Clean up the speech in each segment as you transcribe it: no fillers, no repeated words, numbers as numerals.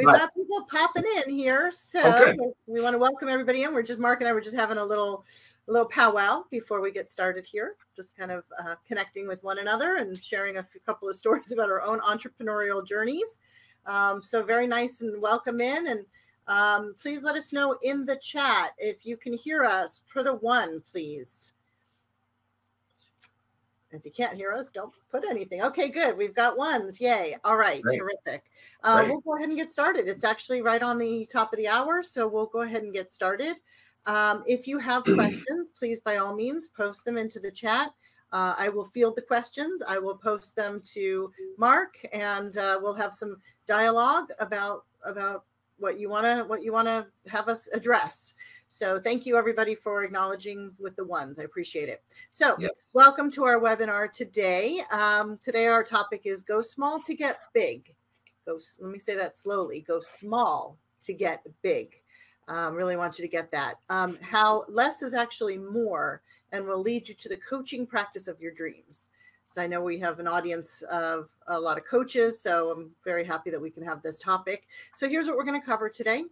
we've got people popping in here. So we want to welcome everybody in. We're just, Mark and I were just having a little powwow before we get started here. Just kind of connecting with one another and sharing a couple of stories about our own entrepreneurial journeys. So very nice and welcome in. And please let us know in the chat if you can hear us. Put a 1, please. If you can't hear us, don't put anything. Okay, good. We've got 1s. Yay. All right. Great. Terrific. We'll go ahead and get started. It's actually right on the top of the hour, so we'll go ahead and get started. If you have questions, please, by all means, post them into the chat. I will field the questions. I will post them to Mark, and we'll have some dialogue about what you want to have us address. So thank you, everybody, for acknowledging with the 1s. I appreciate it. So welcome to our webinar today. Today our topic is Go Small to Get Big. Let me say that slowly. Go small to get big. Really want you to get that. How less is actually more and will lead you to the coaching practice of your dreams. So I know we have an audience of a lot of coaches, so I'm very happy that we can have this topic. So here's what we're going to cover today.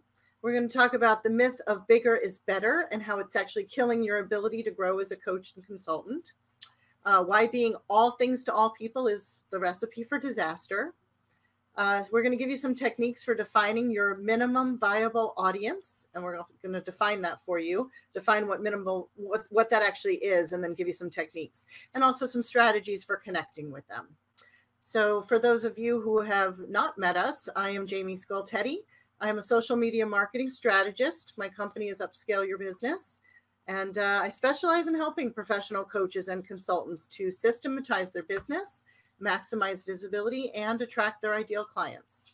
We're going to talk about the myth of bigger is better and how it's actually killing your ability to grow as a coach and consultant. Why being all things to all people is the recipe for disaster. We're going to give you some techniques for defining your minimum viable audience, and we're also going to define that for you, define what that actually is, and then give you some techniques and also some strategies for connecting with them. So for those of you who have not met us, I am Jaimie 𝐂𝐬𝐇. I am a social media marketing strategist. My company is Upscale Your Business, and I specialize in helping professional coaches and consultants to systematize their business, maximize visibility, and attract their ideal clients.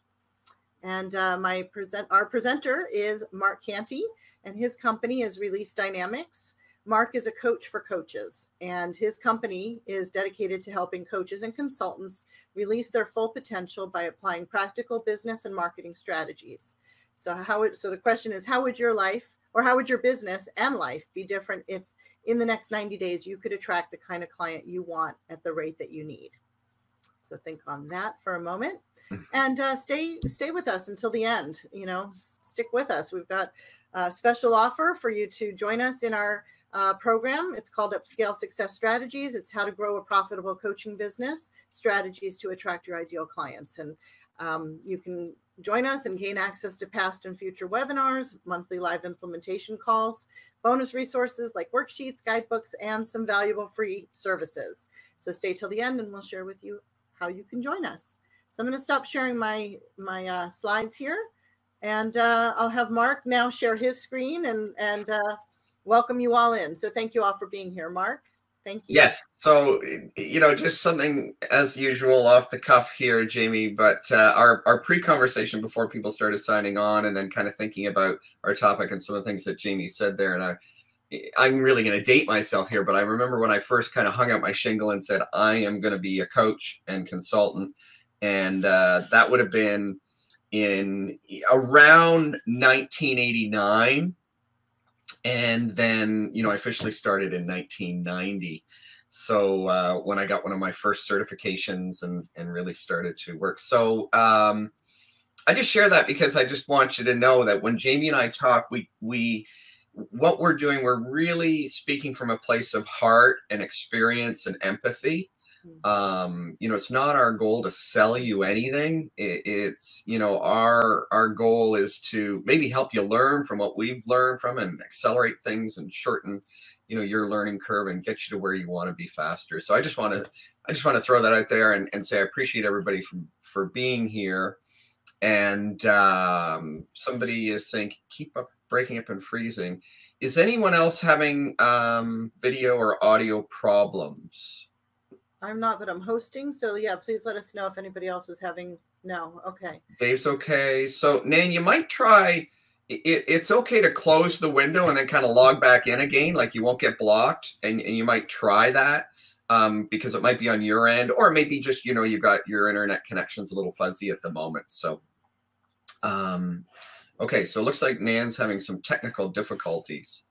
And our presenter is Mark Canty, and his company is Release Dynamics. Mark is a coach for coaches, and his company is dedicated to helping coaches and consultants release their full potential by applying practical business and marketing strategies. So the question is, how would your life, or how would your business and life be different if in the next 90 days you could attract the kind of client you want at the rate that you need? So think on that for a moment, and stay with us until the end. You know, stick with us. We've got a special offer for you to join us in our program. It's called Upscale Success Strategies. It's how to grow a profitable coaching business, strategies to attract your ideal clients. And you can join us and gain access to past and future webinars, monthly live implementation calls, bonus resources like worksheets, guidebooks, and some valuable free services. So stay till the end and we'll share with you how you can join us. So I'm going to stop sharing my slides here, and I'll have Mark now share his screen and welcome you all in. So thank you all for being here. Mark, thank you. Yes. So, you know, just something as usual off the cuff here, Jaimie, but our pre-conversation before people started signing on and then kind of thinking about our topic and some of the things that Jaimie said there, and I'm really going to date myself here, but I remember when I first kind of hung out my shingle and said, I am going to be a coach and consultant. And that would have been in around 1989. And then, you know, I officially started in 1990. So when I got one of my first certifications and really started to work. So I just share that because I just want you to know that when Jaimie and I talk, what we're doing, we're really speaking from a place of heart and experience and empathy. You know, it's not our goal to sell you anything. It's, you know, our goal is to maybe help you learn from what we've learned from and accelerate things and shorten, you know, your learning curve and get you to where you want to be faster. So I just want to throw that out there and say I appreciate everybody for being here. And somebody is saying, keep up breaking up and freezing. Is anyone else having video or audio problems? I'm not, but I'm hosting. So yeah, please let us know if anybody else is having. No. Okay. Dave's okay. So Nan, you might try. It's okay to close the window and then kind of log back in again, like you won't get blocked, and you might try that because it might be on your end, or maybe just, you know, you got your internet connection's a little fuzzy at the moment. So okay, so it looks like Nan's having some technical difficulties.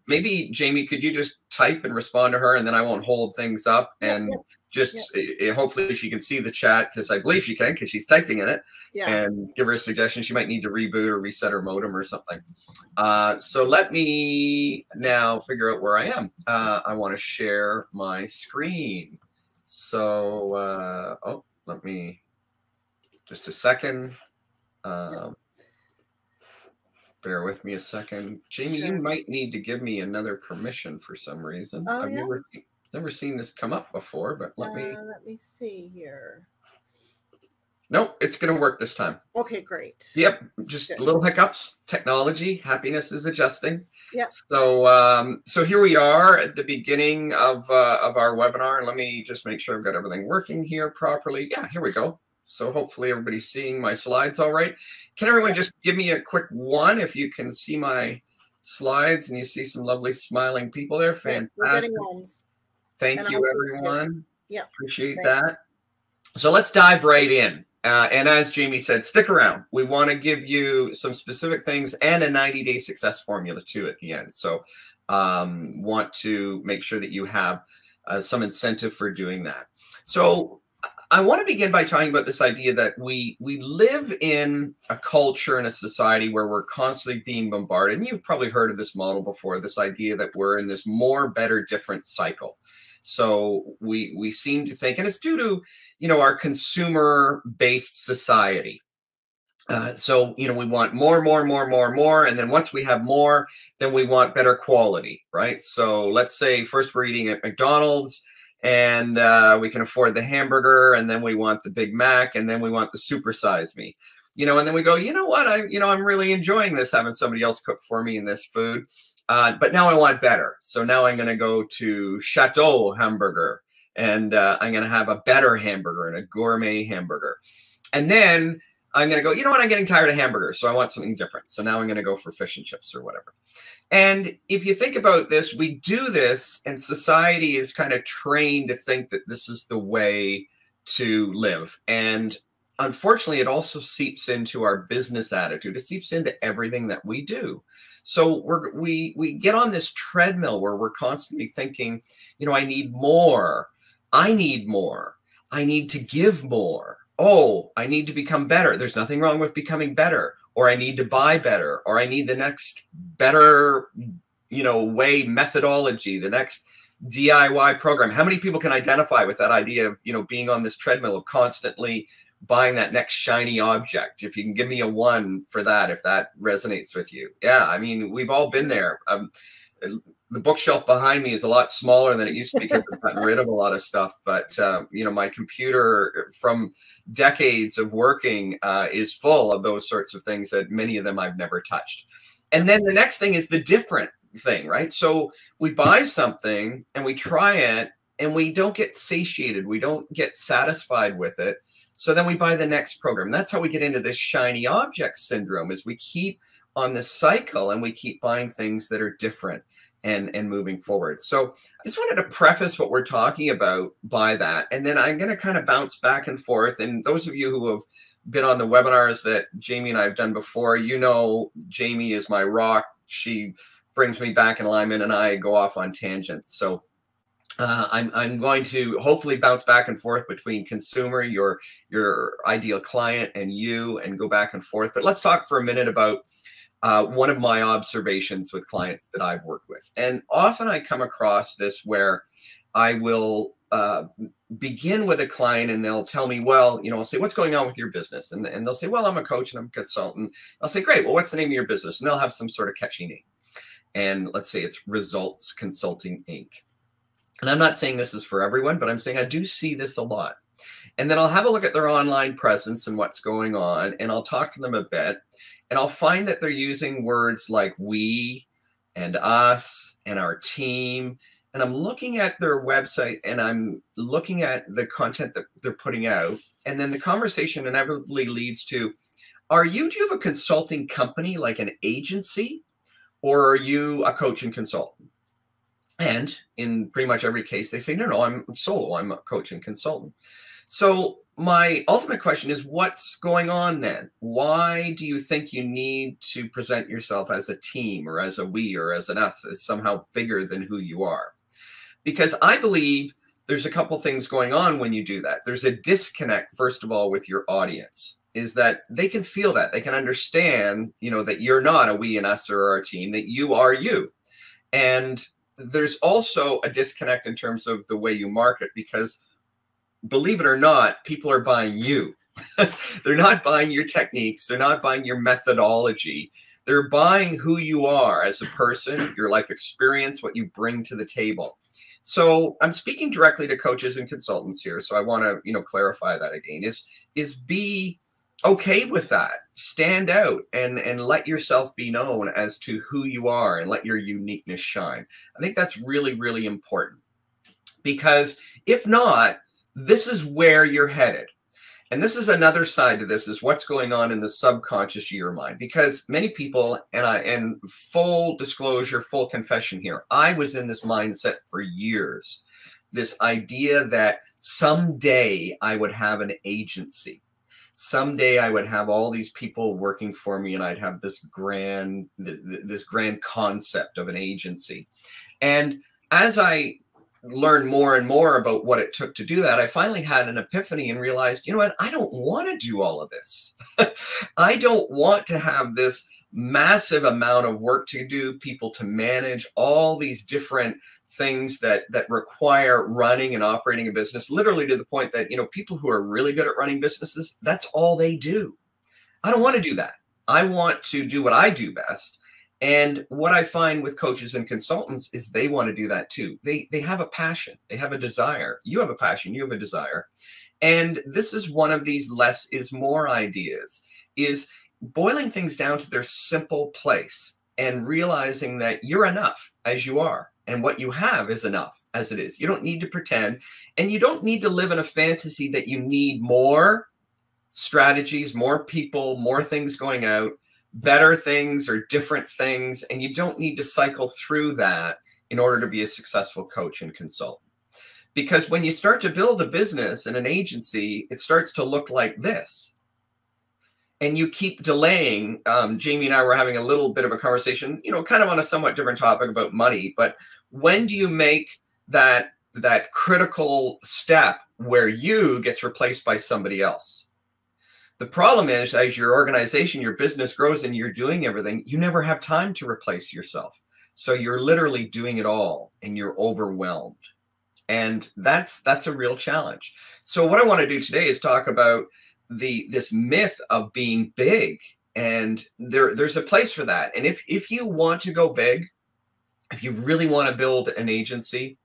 Maybe, Jaimie, could you just type and respond to her, and then I won't hold things up. And just hopefully she can see the chat, because I believe she can, because she's typing in it, and give her a suggestion. She might need to reboot or reset her modem or something. So let me now figure out where I am. I want to share my screen. So, oh, let me, just a second. Bear with me a second. Jaimie, you might need to give me another permission for some reason. Oh, I've never seen this come up before, but let me see here. Nope, it's going to work this time. Okay, great. Yep, just little hiccups. Technology, happiness is adjusting. Yep. So, so here we are at the beginning of our webinar. Let me just make sure I've got everything working here properly. Yeah, here we go. So hopefully everybody's seeing my slides all right. Can everyone just give me a quick one if you can see my slides and you see some lovely smiling people there? Fantastic. Thank you, everyone. Yeah. Appreciate that. So let's dive right in. And as Jaimie said, stick around. We want to give you some specific things and a 90-day success formula too at the end. So want to make sure that you have some incentive for doing that. So I want to begin by talking about this idea that we live in a culture and a society where we're constantly being bombarded. And you've probably heard of this model before, this idea that we're in this more, better, different cycle. So we seem to think, and it's due to, you know, our consumer-based society. So, you know, we want more. And then once we have more, then we want better quality, right? So let's say first we're eating at McDonald's and we can afford the hamburger, and then we want the Big Mac, and then we want the Super Size Me, you know, and then we go, you know what, I'm really enjoying this, having somebody else cook for me in this food. But now I want better. So now I'm going to go to Chateau Hamburger, and I'm going to have a better hamburger and a gourmet hamburger. And then I'm going to go, you know what, I'm getting tired of hamburgers, so I want something different. So now I'm going to go for fish and chips or whatever. And if you think about this, we do this, and society is kind of trained to think that this is the way to live. And unfortunately, it also seeps into our business attitude. It seeps into everything that we do. So we get on this treadmill where we're constantly thinking, you know, I need more. I need more. I need to give more. Oh, I need to become better. There's nothing wrong with becoming better. Or I need to buy better. Or I need the next better, you know, way, methodology, the next DIY program. How many people can identify with that idea of, you know, being on this treadmill of constantly buying that next shiny object? If you can give me a 1 for that, if that resonates with you. Yeah, I mean, we've all been there. The bookshelf behind me is a lot smaller than it used to be because I've gotten rid of a lot of stuff. But, you know, my computer from decades of working is full of those sorts of things that many of them I've never touched. And then the next thing is the different thing, right? So we buy something and we try it and we don't get satiated. We don't get satisfied with it. So then we buy the next program. That's how we get into this shiny object syndrome, is we keep on this cycle and we keep buying things that are different and moving forward. So I just wanted to preface what we're talking about by that. And then I'm going to kind of bounce back and forth. And those of you who have been on the webinars that Jaimie and I have done before, you know, Jaimie is my rock. She brings me back in alignment and I go off on tangents. So I'm going to hopefully bounce back and forth between consumer, your ideal client, and you, and go back and forth. But let's talk for a minute about one of my observations with clients that I've worked with. And often I come across this where I will begin with a client and they'll tell me, well, you know, I'll say, what's going on with your business? And they'll say, well, I'm a coach and I'm a consultant. I'll say, great. Well, what's the name of your business? And they'll have some sort of catchy name. And let's say it's Results Consulting, Inc. And I'm not saying this is for everyone, but I'm saying I do see this a lot. And then I'll have a look at their online presence and what's going on, and I'll talk to them a bit. And I'll find that they're using words like we and us and our team. And I'm looking at their website and I'm looking at the content that they're putting out. And then the conversation inevitably leads to, do you have a consulting company like an agency, or are you a coach and consultant? And in pretty much every case, they say, no, I'm solo. I'm a coach and consultant. So my ultimate question is, what's going on then? Why do you think you need to present yourself as a team or as a we or as an us, as somehow bigger than who you are? Because I believe there's a couple things going on when you do that. There's a disconnect, first of all, with your audience, is that they can feel that. They can understand, you know, that you're not a we and us or our team, that you are you. And there's also a disconnect in terms of the way you market, because believe it or not, people are buying you. They're not buying your techniques. They're not buying your methodology. They're buying who you are as a person, your life experience, what you bring to the table. So I'm speaking directly to coaches and consultants here. So I want to, you know, clarify that again, is be okay with that. Stand out and let yourself be known as to who you are and let your uniqueness shine. I think that's really, really important, because if not, this is where you're headed. And this is another side to this, is what's going on in the subconscious of your mind. Because many people, and full disclosure, full confession here, I was in this mindset for years. This idea that someday I would have an agency. Someday I would have all these people working for me, and I'd have this grand concept of an agency. And as I learned more and more about what it took to do that, I finally had an epiphany and realized, you know what, I don't want to do all of this. I don't want to have this massive amount of work to do, people to manage, all these different things that require running and operating a business, literally to the point that, you know, people who are really good at running businesses, that's all they do. I don't want to do that. I want to do what I do best. And what I find with coaches and consultants is they want to do that too. They have a passion. They have a desire. You have a passion. You have a desire. And this is one of these less is more ideas, is boiling things down to their simple place and realizing that you're enough as you are. And what you have is enough as it is. You don't need to pretend, and you don't need to live in a fantasy that you need more strategies, more people, more things going out, better things or different things, and you don't need to cycle through that in order to be a successful coach and consultant. Because when you start to build a business and an agency, it starts to look like this. And you keep delaying. Jaimie and I were having a little bit of a conversation, you know, kind of on a somewhat different topic about money, but when do you make that critical step where you gets replaced by somebody else? The problem is, as your organization, your business grows and you're doing everything, you never have time to replace yourself. So you're literally doing it all and you're overwhelmed. And that's a real challenge. So what I want to do today is talk about this myth of being big. And there's a place for that. And if you want to go big, if you really want to build an agency,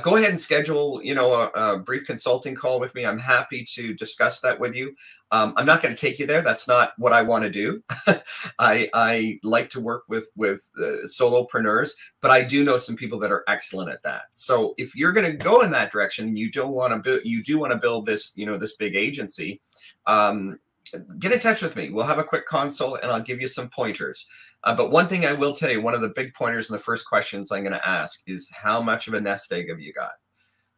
go ahead and schedule, you know, a brief consulting call with me. I'm happy to discuss that with you. I'm not going to take you there. That's not what I want to do. I like to work with solopreneurs, but I do know some people that are excellent at that. So if you're going to go in that direction, you do want to build this, you know, this big agency. Get in touch with me. We'll have a quick consult and I'll give you some pointers. But one thing I will tell you, one of the big pointers in the first questions I'm going to ask is, how much of a nest egg have you got?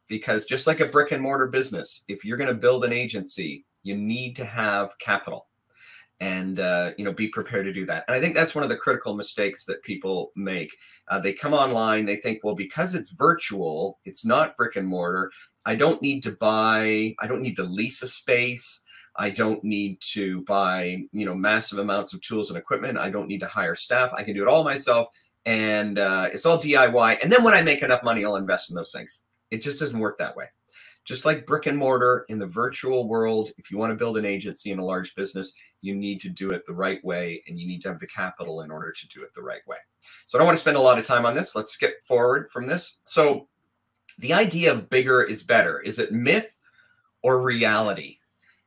Because just like a brick and mortar business, if you're going to build an agency, you need to have capital and, you know, be prepared to do that. And I think that's one of the critical mistakes that people make. They come online, they think, well, because it's virtual, it's not brick and mortar. I don't need to lease a space. I don't need to buy, you know, massive amounts of tools and equipment. I don't need to hire staff. I can do it all myself. And it's all DIY. And then when I make enough money, I'll invest in those things. It just doesn't work that way. Just like brick and mortar, in the virtual world, if you want to build an agency in a large business, you need to do it the right way, and you need to have the capital in order to do it the right way. So I don't want to spend a lot of time on this. Let's skip forward from this. So the idea of bigger is better. Is it myth or reality?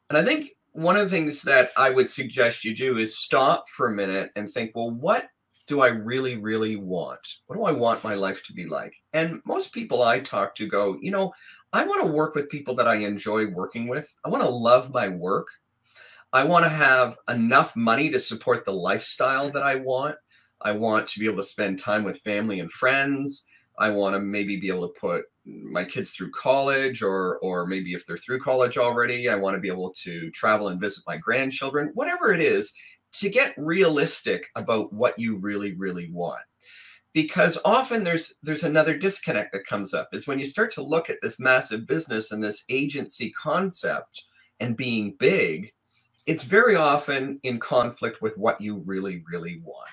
And I think one of the things that I would suggest you do is stop for a minute and think, well, what do I really, really want? What do I want my life to be like? And most people I talk to go, you know, I want to work with people that I enjoy working with. I want to love my work. I want to have enough money to support the lifestyle that I want. I want to be able to spend time with family and friends. I want to maybe be able to put my kids through college, or maybe if they're through college already, I want to be able to travel and visit my grandchildren, whatever it is, to get realistic about what you really, really want. because often there's another disconnect that comes up is when you start to look at this massive business and this agency concept and being big, it's very often in conflict with what you really, really want.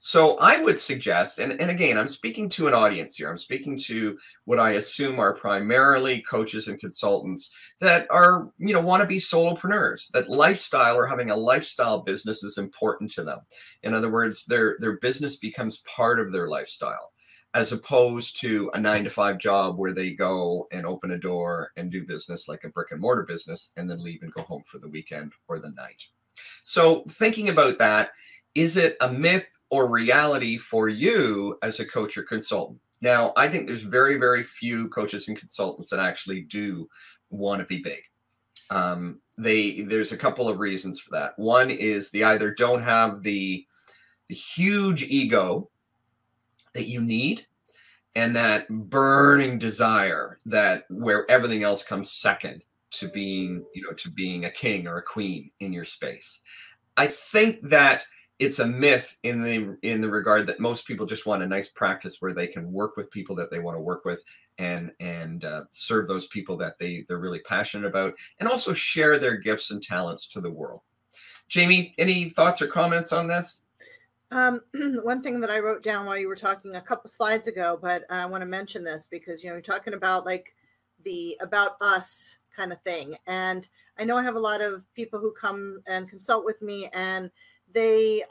So I would suggest, and again, I'm speaking to an audience here. I'm speaking to what I assume are primarily coaches and consultants that are, want to be solopreneurs, that lifestyle or having a lifestyle business is important to them. In other words, their business becomes part of their lifestyle, as opposed to a 9-to-5 job where they go and open a door and do business like a brick and mortar business and then leave and go home for the weekend or the night. So thinking about that, is it a myth or reality for you as a coach or consultant? Now, I think there's very, very few coaches and consultants that actually do want to be big. There's a couple of reasons for that. One is they either don't have the huge ego that you need and that burning desire that where everything else comes second to being, to being a king or a queen in your space. I think that it's a myth in the regard that most people just want a nice practice where they can work with people that they want to work with and serve those people that they're really passionate about, and also share their gifts and talents to the world. Jaimie, any thoughts or comments on this? One thing that I wrote down while you were talking a couple slides ago, but I want to mention this because, you're talking about like the about us kind of thing. And I know I have a lot of people who come and consult with me, and they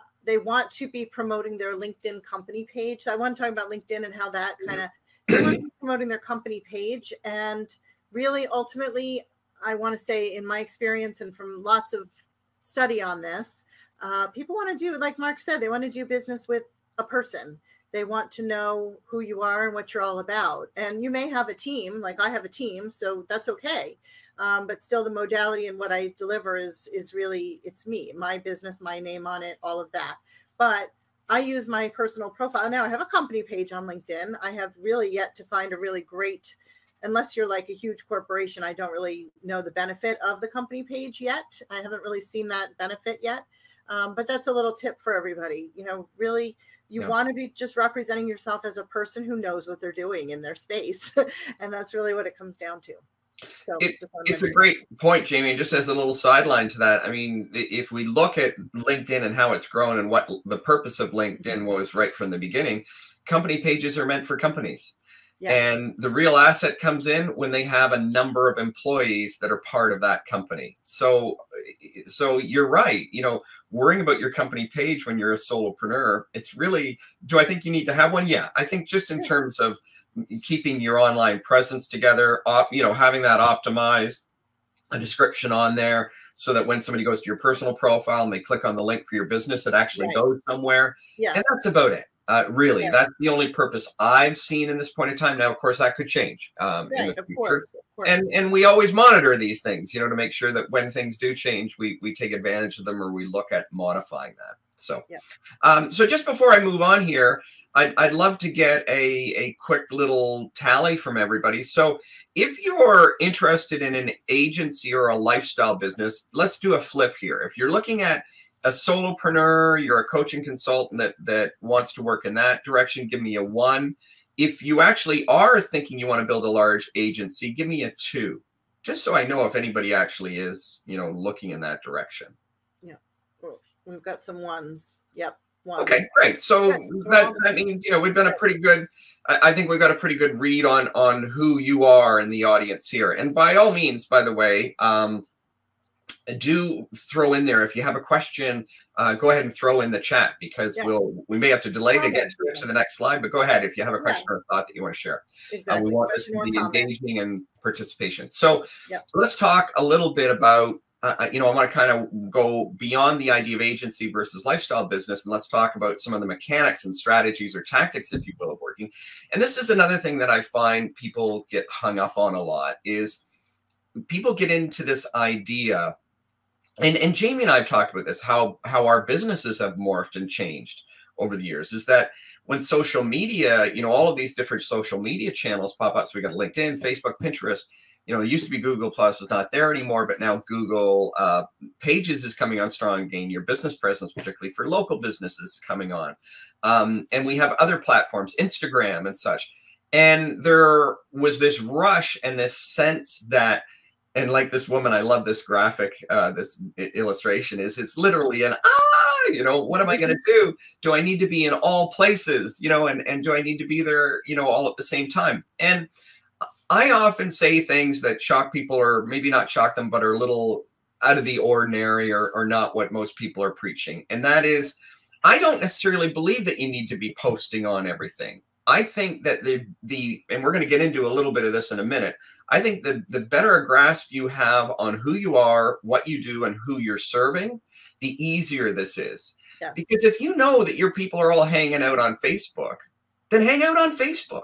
want to be promoting their LinkedIn company page. So I want to talk about LinkedIn and how that kind of, they want to be promoting their company page. And really, ultimately, I want to say in my experience and from lots of study on this, people want to do, like Mark said, they want to do business with a person. They want to know who you are and what you're all about. And you may have a team, like I have a team, so that's okay. But still the modality and what I deliver is really, it's me, my business, my name on it, all of that. But I use my personal profile. Now I have a company page on LinkedIn. I have really yet to find a really great, unless you're like a huge corporation, I don't really know the benefit of the company page yet. I haven't really seen that benefit yet. But that's a little tip for everybody. Really, you want to be just representing yourself as a person who knows what they're doing in their space. And that's really what it comes down to. So it's a great point, Jaimie. And just as a little sideline to that, I mean, if we look at LinkedIn and how it's grown and what the purpose of LinkedIn was right from the beginning, company pages are meant for companies. Yeah. And the real asset comes in when they have a number of employees that are part of that company. So you're right. Worrying about your company page when you're a solopreneur, it's really, do I think you need to have one? Yeah. I think just in terms of keeping your online presence together, having that optimized, a description on there so that when somebody goes to your personal profile and they click on the link for your business, it actually goes somewhere. Yes. And that's about it. Really, that's the only purpose I've seen in this point in time. Now, of course, that could change in the future. Of course. And we always monitor these things, to make sure that when things do change, we take advantage of them or we look at modifying that. So, so just before I move on here, I'd love to get a quick little tally from everybody. So if you're interested in an agency or a lifestyle business, let's do a flip here. If you're looking at a solopreneur, you're a coaching consultant that wants to work in that direction, give me a 1. If you actually are thinking you want to build a large agency, give me a 2, just so I know if anybody actually is, looking in that direction. Yeah, we've got some 1s. Yep. 1s. Okay, great. So that means, we've done a pretty good, I think we've got a pretty good read on who you are in the audience here. And by all means, by the way, do throw in there if you have a question. Go ahead and throw in the chat because we may have to delay to get to the next slide. But go ahead if you have a question or a thought that you want to share. Exactly. We want this to be engaging and participation. So let's talk a little bit about. I want to kind of go beyond the idea of agency versus lifestyle business, and let's talk about some of the mechanics and strategies or tactics, if you will, of working. And this is another thing that I find people get hung up on a lot is people get into this idea. And Jaimie and I have talked about this, how our businesses have morphed and changed over the years is that when social media, you know, all of these different social media channels pop up. So we got LinkedIn, Facebook, Pinterest. You know, it used to be Google Plus, is not there anymore, but now Google Pages is coming on strong again. Your business presence, particularly for local businesses, is coming on. And we have other platforms, Instagram and such. And there was this rush and this sense that, and like this woman, I love this graphic, this illustration is, it's literally an, you know, what am I going to do? Do I need to be in all places, you know, and do I need to be there, you know, all at the same time? And I often say things that shock people, or maybe not shock them, but are a little out of the ordinary, or not what most people are preaching. And that is, I don't necessarily believe that you need to be posting on everything. I think that and we're going to get into a little bit of this in a minute. I think that the better a grasp you have on who you are, what you do, and who you're serving, the easier this is. Yes. Because if you know that your people are all hanging out on Facebook, then hang out on Facebook.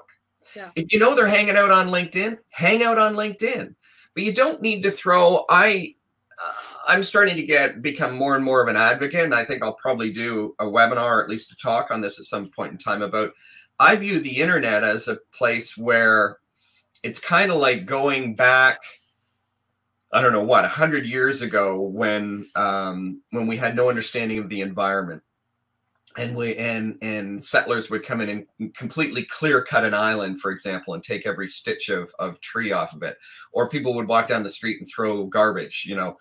Yeah. If you know they're hanging out on LinkedIn, hang out on LinkedIn. But you don't need to throw, I'm starting to become more and more of an advocate, and I think I'll probably do a webinar, or at least a talk on this at some point in time about, I view the internet as a place where it's kind of like going back, I don't know what, 100 years ago when we had no understanding of the environment. And settlers would come in and completely clear cut an island, for example, and take every stitch of tree off of it. Or people would walk down the street and throw garbage, you know,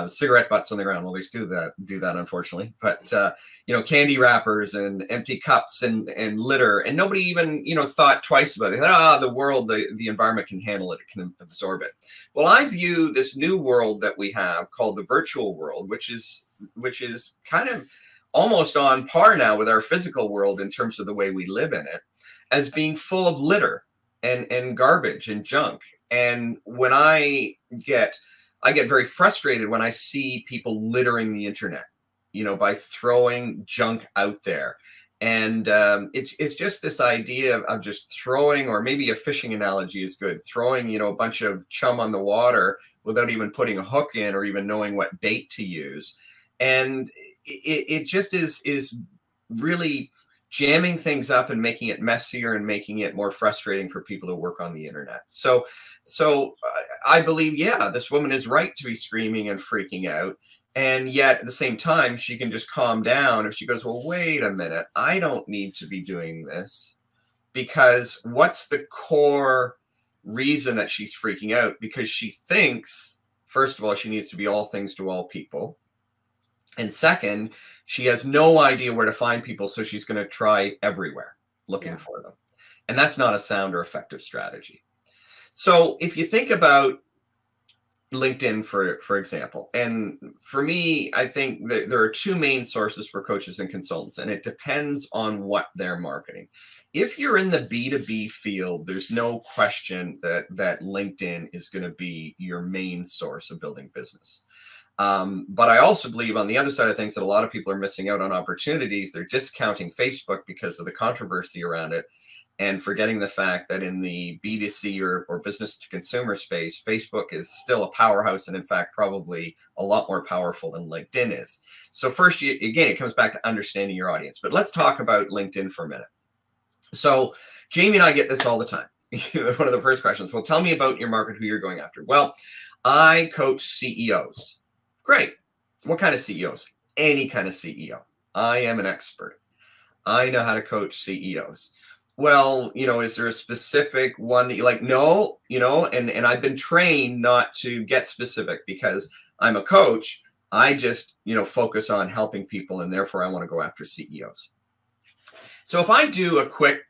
cigarette butts on the ground. Well, they still do that, unfortunately. But, you know, candy wrappers and empty cups and litter. And nobody even, you know, thought twice about it. They thought, the world, the environment can handle it. It can absorb it. Well, I view this new world that we have called the virtual world, which is kind of almost on par now with our physical world in terms of the way we live in it, as being full of litter and garbage and junk. And when I get very frustrated when I see people littering the internet, you know, by throwing junk out there. And it's just this idea of just throwing, or maybe a fishing analogy is good, throwing, you know, a bunch of chum on the water without even putting a hook in or even knowing what bait to use. And it just is really jamming things up and making it messier and making it more frustrating for people to work on the internet. So I believe, yeah, this woman is right to be screaming and freaking out. And yet at the same time, she can just calm down if she goes, well, wait a minute, I don't need to be doing this. Because what's the core reason that she's freaking out? Because she thinks, first of all, she needs to be all things to all people. And second, she has no idea where to find people, so she's going to try everywhere looking for them. And that's not a sound or effective strategy. So if you think about LinkedIn, for example, and for me, I think that there are two main sources for coaches and consultants, and it depends on what they're marketing. If you're in the B2B field, there's no question that LinkedIn is going to be your main source of building business. But I also believe on the other side of things that a lot of people are missing out on opportunities. They're discounting Facebook because of the controversy around it, and forgetting the fact that in the B2C or business to consumer space, Facebook is still a powerhouse, and in fact, probably a lot more powerful than LinkedIn is. So first, again, it comes back to understanding your audience. But let's talk about LinkedIn for a minute. So Jaimie and I get this all the time. One of the first questions, well, tell me about your market, who you're going after. Well, I coach CEOs. Great. What kind of CEOs? Any kind of CEO. I am an expert. I know how to coach CEOs. Well, you know, is there a specific one that you like? No, you know, and I've been trained not to get specific because I'm a coach. I just, you know, focus on helping people, and therefore I want to go after CEOs. So if I do a quick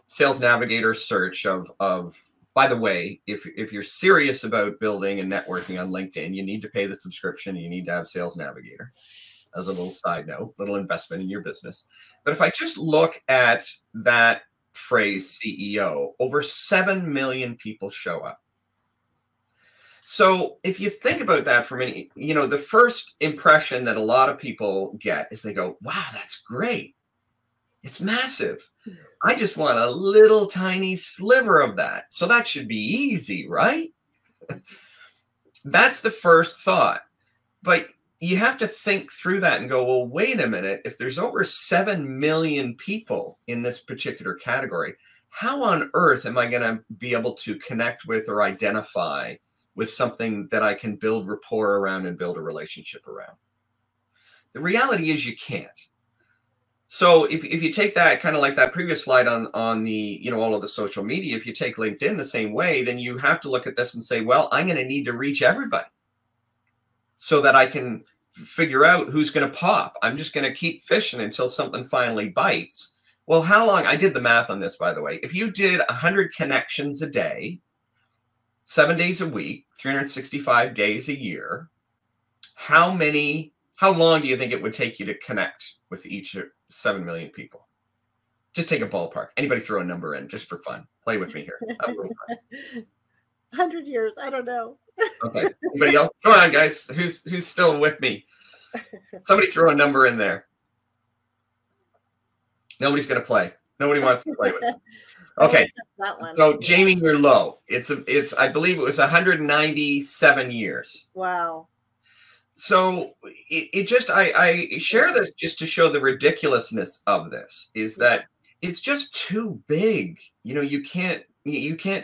Sales Navigator search of by the way, if you're serious about building and networking on LinkedIn, you need to pay the subscription. You need to have Sales Navigator as a little side note, little investment in your business. But if I just look at that phrase CEO, over 7 million people show up. So if you think about that for a minute, you know, the first impression that a lot of people get is they go, wow, that's great. It's massive. I just want a little tiny sliver of that. So that should be easy, right? That's the first thought. But you have to think through that and go, well, wait a minute. If there's over 7 million people in this particular category, how on earth am I going to be able to connect with or identify with something that I can build rapport around and build a relationship around? The reality is you can't. So if you take that kind of like that previous slide on the, you know, all of the social media, if you take LinkedIn the same way, then you have to look at this and say, well, I'm going to need to reach everybody so that I can figure out who's going to pop. I'm just going to keep fishing until something finally bites. Well, how long? I did the math on this, by the way. If you did 100 connections a day, 7 days a week, 365 days a year, how long do you think it would take you to connect with each 7 million people? Just take a ballpark. Anybody throw a number in just for fun. Play with me here. 100 years. I don't know. Okay. Anybody else? Come on, guys. Who's still with me? Somebody throw a number in there. Nobody's going to play. Nobody wants to play with it. Okay. That one. So Jaimie, you're low. It's I believe it was 197 years. Wow. So it just, I share this just to show the ridiculousness of this, is that it's just too big. You know, you can't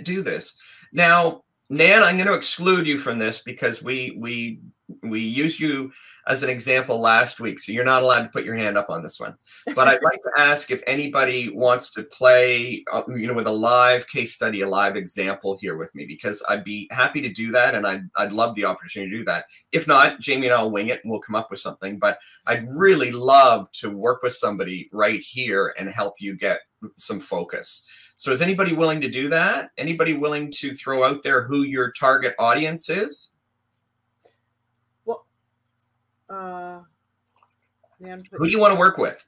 do this. Now, Nan, I'm going to exclude you from this because we used you as an example last week, so you're not allowed to put your hand up on this one. But I'd like to ask if anybody wants to play, you know, with a live case study, a live example here with me, because I'd be happy to do that, and I'd love the opportunity to do that. If not, Jaimie and I'll wing it, and we'll come up with something. But I'd really love to work with somebody right here and help you get some focus. So is anybody willing to do that? Anybody willing to throw out there who your target audience is? Well, who do you want to work with?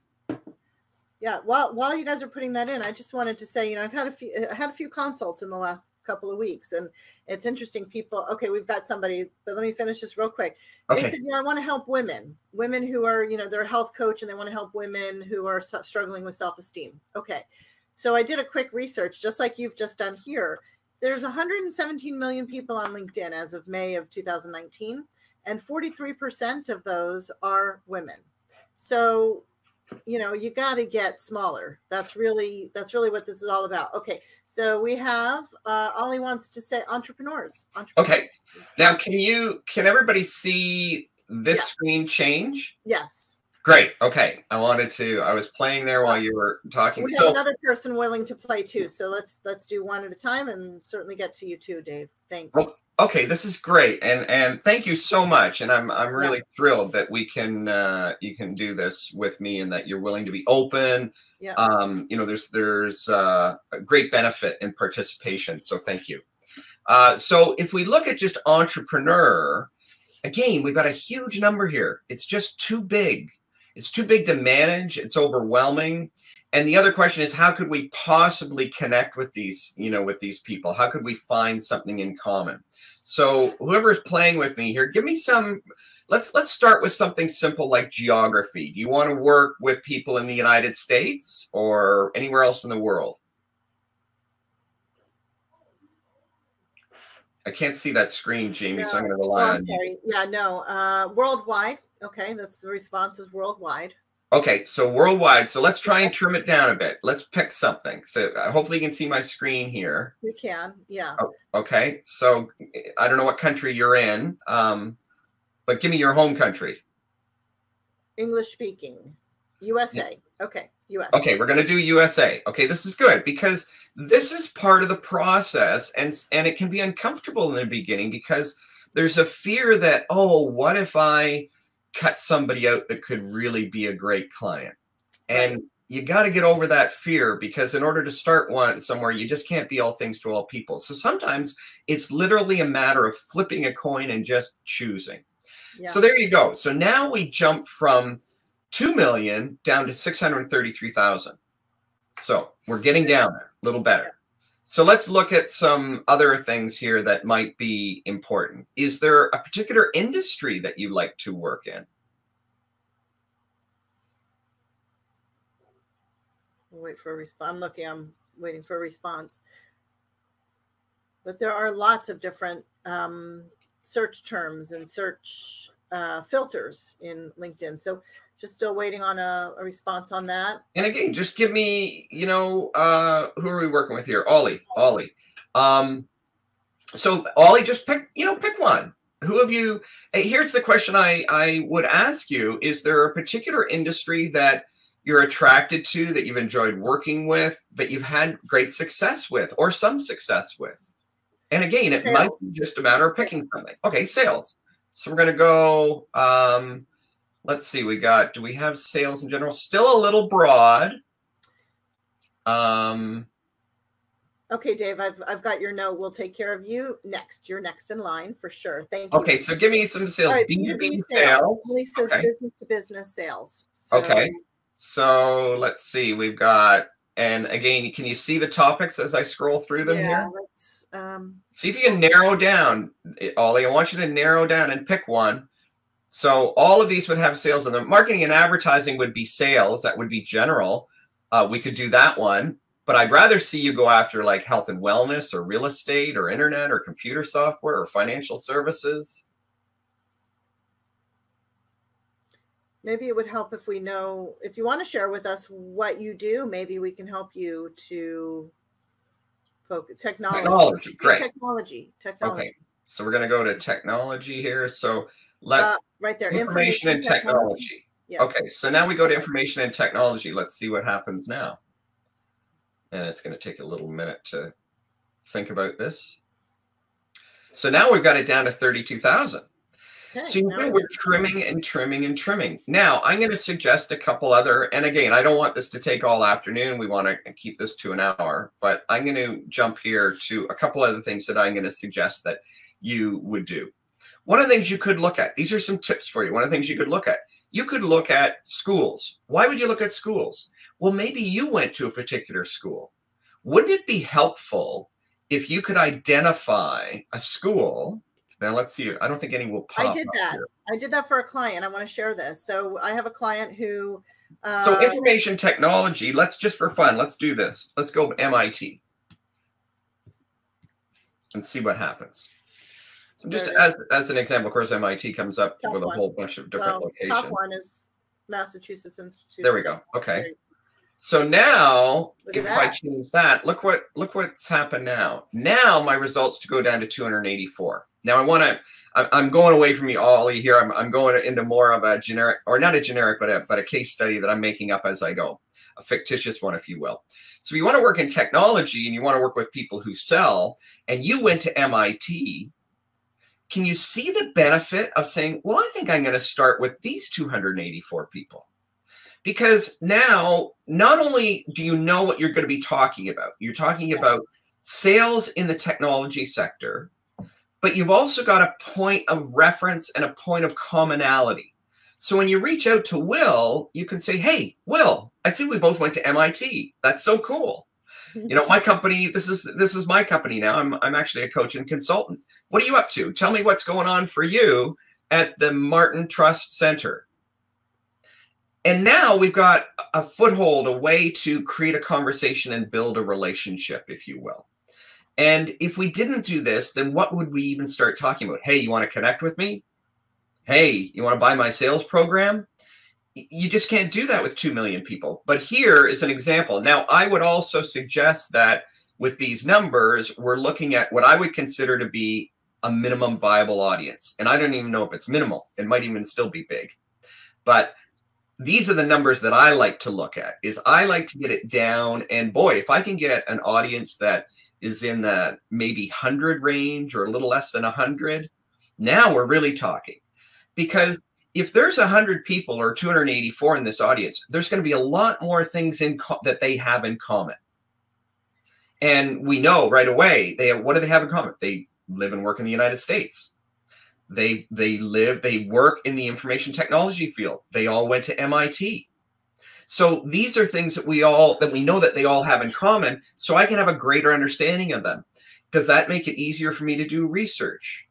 Yeah, while you guys are putting that in, I just wanted to say, you know, I had a few consults in the last couple of weeks, and it's interesting. People, okay, we've got somebody, but let me finish this real quick. Okay. They said, you know, I want to help women who are, you know, they're a health coach and they want to help women who are struggling with self-esteem. Okay. So I did a quick research, just like you've just done here. There's 117 million people on LinkedIn as of May of 2019, and 43% of those are women. So, you know, you got to get smaller. That's really what this is all about. Okay. So we have, Ollie wants to say entrepreneurs. Okay. Now, can everybody see this screen change? Yes. Great. Okay. I was playing there while you were talking. We have another person willing to play too. So let's do one at a time, and certainly get to you too, Dave. Thanks. Well, okay. This is great. And thank you so much. And I'm really thrilled that we can, you can do this with me, and that you're willing to be open. Yeah. You know, there's a great benefit in participation. So thank you. So if we look at just entrepreneur, again, we've got a huge number here. It's just too big. It's too big to manage. It's overwhelming. And the other question is, how could we possibly connect with these, you know, with these people? How could we find something in common? So whoever's playing with me here, give me some, let's start with something simple like geography. Do you want to work with people in the United States or anywhere else in the world? I can't see that screen, Jaimie, no. So I'm going to rely on you. Yeah, no, worldwide. Okay, that's the response is worldwide. Okay, so worldwide. So let's try and trim it down a bit. Let's pick something. So hopefully you can see my screen here. You can, yeah. Oh, okay, so I don't know what country you're in, but give me your home country. English speaking, USA. Yeah. Okay, US. Okay, we're going to do USA. Okay, this is good because this is part of the process, and it can be uncomfortable in the beginning because there's a fear that, oh, what if I cut somebody out that could really be a great client? And you got to get over that fear, because in order to start somewhere, you just can't be all things to all people. So sometimes it's literally a matter of flipping a coin and just choosing. Yeah. So there you go. So now we jump from 2 million down to 633,000. So we're getting down there a little better. So let's look at some other things here that might be important. Is there a particular industry that you like to work in? We'll wait for a response. I'm waiting for a response. But there are lots of different search terms and search filters in LinkedIn. So just still waiting on a response on that. And again, just give me, who are we working with here? Ollie. So Ollie, just pick one. Who have you? Here's the question I would ask you: is there a particular industry that you're attracted to, that you've enjoyed working with, that you've had great success with, or some success with? And again, it might be just a matter of picking something. Okay, sales. So we're going to go. Let's see. Do we have sales in general? Still a little broad. Okay, Dave, I've got your note. We'll take care of you next. You're next in line for sure. Thank you. Okay, so give me some sales. All right, B2B sales. Emily says business to business sales. So, okay. So let's see. We've got, and again, can you see the topics as I scroll through them here? Let's see if you can narrow down. Ollie, I want you to narrow down and pick one. So all of these would have sales in them. Marketing and advertising would be sales. That would be general. We could do that one. But I'd rather see you go after like health and wellness or real estate or internet or computer software or financial services. Maybe it would help if we know, if you want to share with us what you do, maybe we can help you to focus. Technology. Great. Technology. Okay. So we're going to go to technology here. So let's right there. Information and technology. Yeah. Okay. So now we go to information and technology. Let's see what happens now. And it's going to take a little minute to think about this. So now we've got it down to 32,000. Okay, so we're trimming and trimming and trimming. Now I'm going to suggest a couple other, and again, I don't want this to take all afternoon. We want to keep this to an hour, but I'm going to jump here to a couple other things that I'm going to suggest that you would do. One of the things you could look at, these are some tips for you. One of the things you could look at schools. Why would you look at schools? Well, maybe you went to a particular school. Wouldn't it be helpful if you could identify a school? Now, let's see. I don't think any will pop up here. I did that for a client. I want to share this. So I have a client who... so information technology, just for fun, let's do this. Let's go MIT and see what happens. Just as an example, of course, MIT comes up with a whole bunch of different locations. Top one is Massachusetts Institute. There we go. Okay. So now, if I change that, look what's happened now. Now my results to go down to 284. Now I'm going away from you, Ollie, here. I'm going into more of a generic, or not a generic, but a case study that I'm making up as I go, a fictitious one, if you will. So you want to work in technology and you want to work with people who sell, and you went to MIT. Can you see the benefit of saying, well, I think I'm going to start with these 284 people? Because now, not only do you know what you're going to be talking about, you're talking about sales in the technology sector, but you've also got a point of reference and a point of commonality. So when you reach out to Will, you can say, hey, Will, I see we both went to MIT. That's so cool. You know, my company, this is my company now. I'm actually a coach and consultant. What are you up to? Tell me what's going on for you at the Martin Trust Center. And now we've got a foothold, a way to create a conversation and build a relationship, if you will. And if we didn't do this, then what would we even start talking about? Hey, you want to connect with me? Hey, you want to buy my sales program? You just can't do that with 2 million people. But here is an example. Now, I would also suggest that with these numbers, we're looking at what I would consider to be a minimum viable audience. And I don't even know if it's minimal. It might even still be big. But these are the numbers that I like to look at. I like to get it down. And boy, if I can get an audience that is in the maybe 100 range or a little less than 100, now we're really talking. Because if there's 100 people or 284 in this audience, there's going to be a lot more things that they have in common. And we know right away, what do they have in common? They live and work in the United States. They work in the information technology field. They all went to MIT. So these are things that we know that they all have in common, so I can have a greater understanding of them. Does that make it easier for me to do research?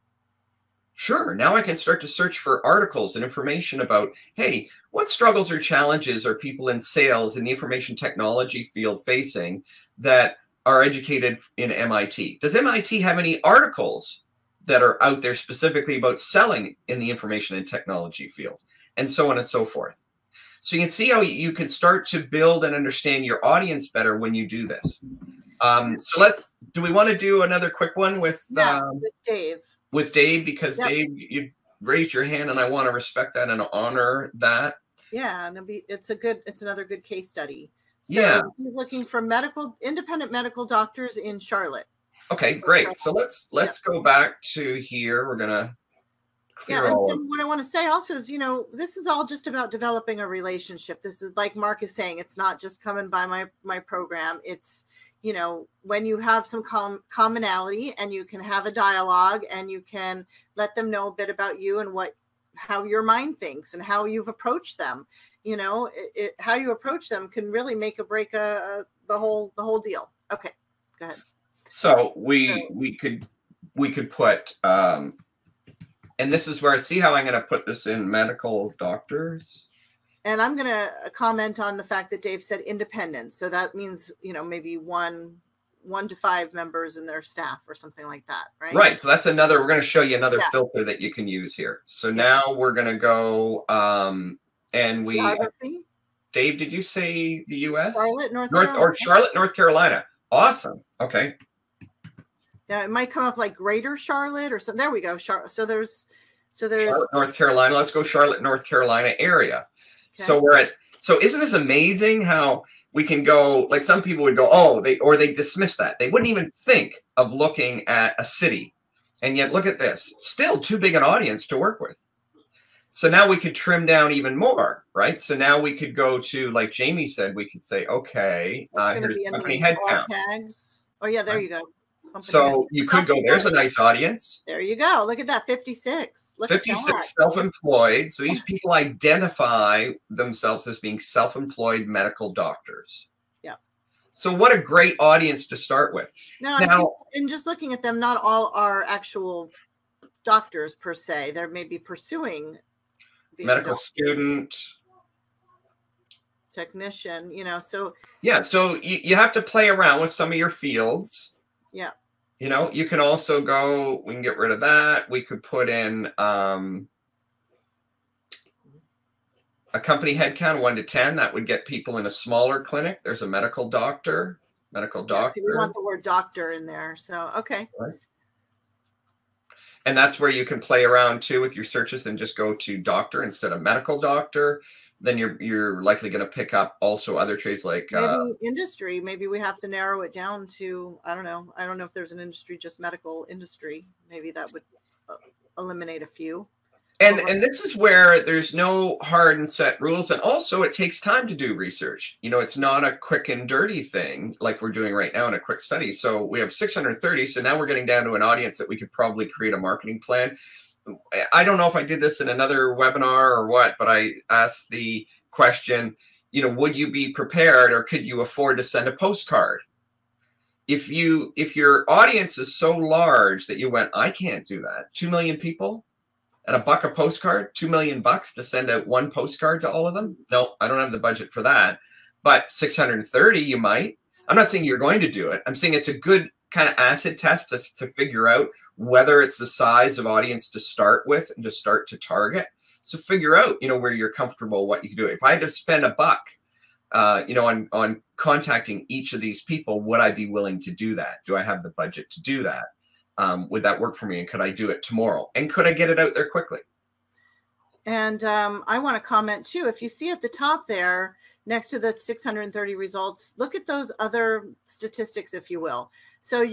Sure. Now I can start to search for articles and information about, hey, what struggles or challenges are people in sales in the information technology field facing that are educated in MIT? Does MIT have any articles that are out there specifically about selling in the information and technology field, and so on and so forth. So you can see how you can start to build and understand your audience better when you do this. So do we want to do another quick one with Dave? With Dave, because Dave, you raised your hand and I want to respect that and honor that. Yeah, and it's another good case study. So he's looking for independent medical doctors in Charlotte. Okay, great. So let's go back to here. We're gonna clear and what I want to say also is, this is all just about developing a relationship. This is like Mark is saying, it's not just coming by my program. It's, when you have some commonality and you can have a dialogue and you can let them know a bit about you and how your mind thinks and how you've approached them. How you approach them can really make or break the whole deal. Okay, go ahead. So we could put and this is where I see how I'm going to put this in medical doctors. And I'm going to comment on the fact that Dave said independent. So that means, maybe one to 5 members in their staff or something like that, right? Right. So that's we're going to show you another filter that you can use here. So now we're going to go and geography. Dave, did you say the U.S.? Charlotte, North Carolina. Awesome. Okay. Yeah, it might come up like Greater Charlotte or something. There we go. So there's Charlotte, North Carolina. Let's go Charlotte, North Carolina area. Okay. So isn't this amazing how we can go, like some people would go, they dismiss that. They wouldn't even think of looking at a city. And yet look at this, still too big an audience to work with. So now we could trim down even more, right? So now we could go to, like Jaimie said, we could say, okay, here's company headcount. Oh yeah, there you go. So you could go, there's a nice audience. There you go. Look at that, 56. 56 self-employed. So these people identify themselves as being self-employed medical doctors. Yeah. So what a great audience to start with. Now, and just looking at them, not all are actual doctors per se. They may be pursuing medical student, technician, so. Yeah, so you have to play around with some of your fields. Yeah. You can also go, we can get rid of that. We could put in a company headcount 1 to 10. That would get people in a smaller clinic. There's a medical doctor. Yeah, see, we want the word doctor in there. So, okay. Right. And that's where you can play around too with your searches and just go to doctor instead of medical doctor. Then you're likely going to pick up also other trades like maybe industry. Maybe we have to narrow it down to, I don't know. I don't know if there's an industry, just medical industry. Maybe that would eliminate a few. And this is where there's no hard and set rules. And also it takes time to do research. It's not a quick and dirty thing like we're doing right now in a quick study. So we have 630. So now we're getting down to an audience that we could probably create a marketing plan. I don't know if I did this in another webinar or what, but I asked the question, would you be prepared or could you afford to send a postcard? If your audience is so large that you went, I can't do that. 2 million people at $1 a postcard, $2 million to send out 1 postcard to all of them. No, I don't have the budget for that. But 630, you might. I'm not saying you're going to do it. I'm saying it's a good kind of acid test to figure out whether it's the size of audience to start with and to start to target. So figure out, where you're comfortable, what you can do. If I had to spend $1, on contacting each of these people, would I be willing to do that? Do I have the budget to do that? Would that work for me? And could I do it tomorrow? And could I get it out there quickly? And I want to comment too, if you see at the top there, next to the 630 results, look at those other statistics, if you will. So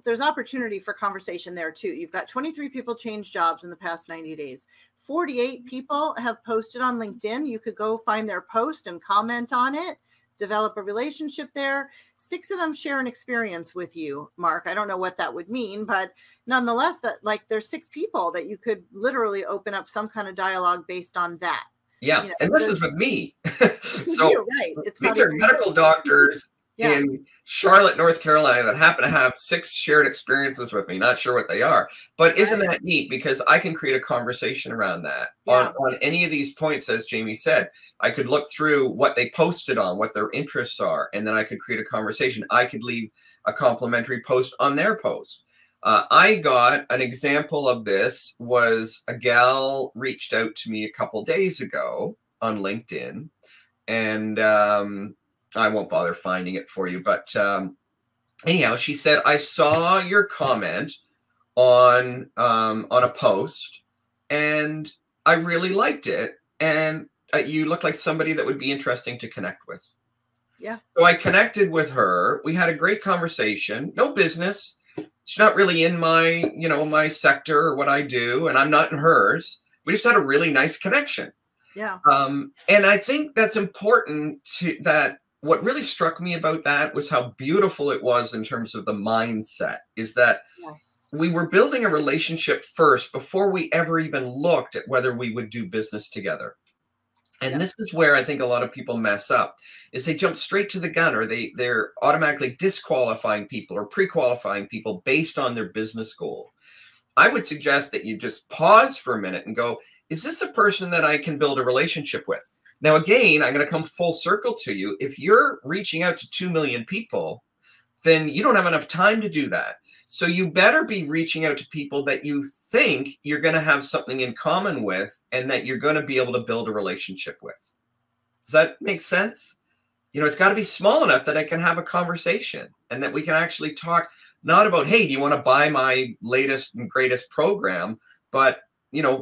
there's opportunity for conversation there too. You've got 23 people change jobs in the past 90 days. 48 people have posted on LinkedIn. You could go find their post and comment on it, develop a relationship there. 6 of them share an experience with you, Mark. I don't know what that would mean, but nonetheless, there's 6 people that you could literally open up some kind of dialogue based on that. Yeah, and this is with me. So right. These are medical doctors in Charlotte, North Carolina that happen to have 6 shared experiences with me. Not sure what they are, but isn't that neat? Because I can create a conversation around that on any of these points. As Jaimie said, I could look through what they posted on, what their interests are, and then I could create a conversation. I could leave a complimentary post on their post. I got an example of this was a gal reached out to me a couple days ago on LinkedIn, and I won't bother finding it for you, but anyhow, she said, I saw your comment on a post, and I really liked it, and you look like somebody that would be interesting to connect with. Yeah. So I connected with her. We had a great conversation. No business. She's not really in my, my sector or what I do, and I'm not in hers. We just had a really nice connection. Yeah. And I think that's important that what really struck me about that was how beautiful it was in terms of the mindset, is that yes. we were building a relationship first before we ever even looked at whether we would do business together. And this is where I think a lot of people mess up, is they jump straight to the gun, or they're automatically disqualifying people or pre-qualifying people based on their business goal. I would suggest that you just pause for a minute and go, is this a person that I can build a relationship with? Now, again, I'm going to come full circle to you. If you're reaching out to 2 million people, then you don't have enough time to do that. So you better be reaching out to people that you think you're going to have something in common with and that you're going to be able to build a relationship with. Does that make sense? It's got to be small enough that I can have a conversation and that we can actually talk, not about, hey, do you want to buy my latest and greatest program? But,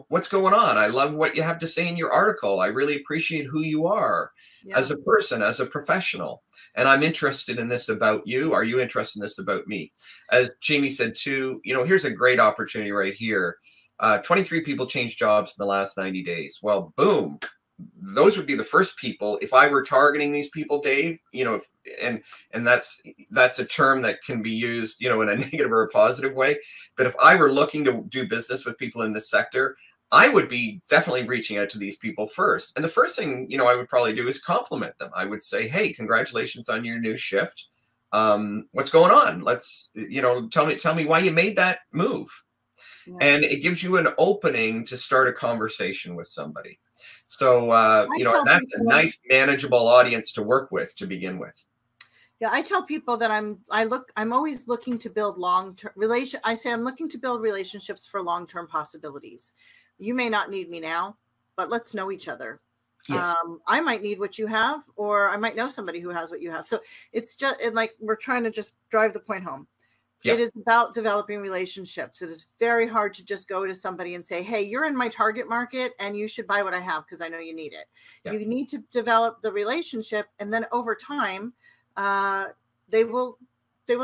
what's going on? I love what you have to say in your article. I really appreciate who you are as a person, as a professional. And I'm interested in this about you. Are you interested in this about me? As Jaimie said too, here's a great opportunity right here. 23 people changed jobs in the last 90 days. Well, boom. Those would be the first people. If I were targeting these people, Dave, and that's a term that can be used, in a negative or a positive way. But if I were looking to do business with people in this sector, I would be definitely reaching out to these people first. And the first thing, I would probably do is compliment them. I would say, hey, congratulations on your new shift. What's going on? Let's, tell me why you made that move. Yeah. And it gives you an opening to start a conversation with somebody. So, that's a nice, manageable audience to work with to begin with. Yeah, I tell people that I'm always looking to build long-term I'm looking to build relationships for long-term possibilities. You may not need me now, but let's know each other. Yes. I might need what you have, or I might know somebody who has what you have. So it's just like we're trying to just drive the point home. Yep. It is about developing relationships. It is very hard to just go to somebody and say, hey, you're in my target market and you should buy what I have because I know you need it. Yep. You need to develop the relationship, and then over time, they will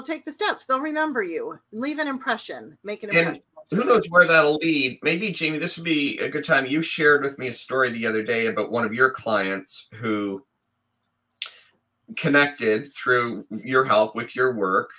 take the steps. They'll remember you, leave an impression, make an impression. Who knows where that'll lead? Maybe, Jaimie, this would be a good time. You shared with me a story the other day about one of your clients who connected through your help with your work,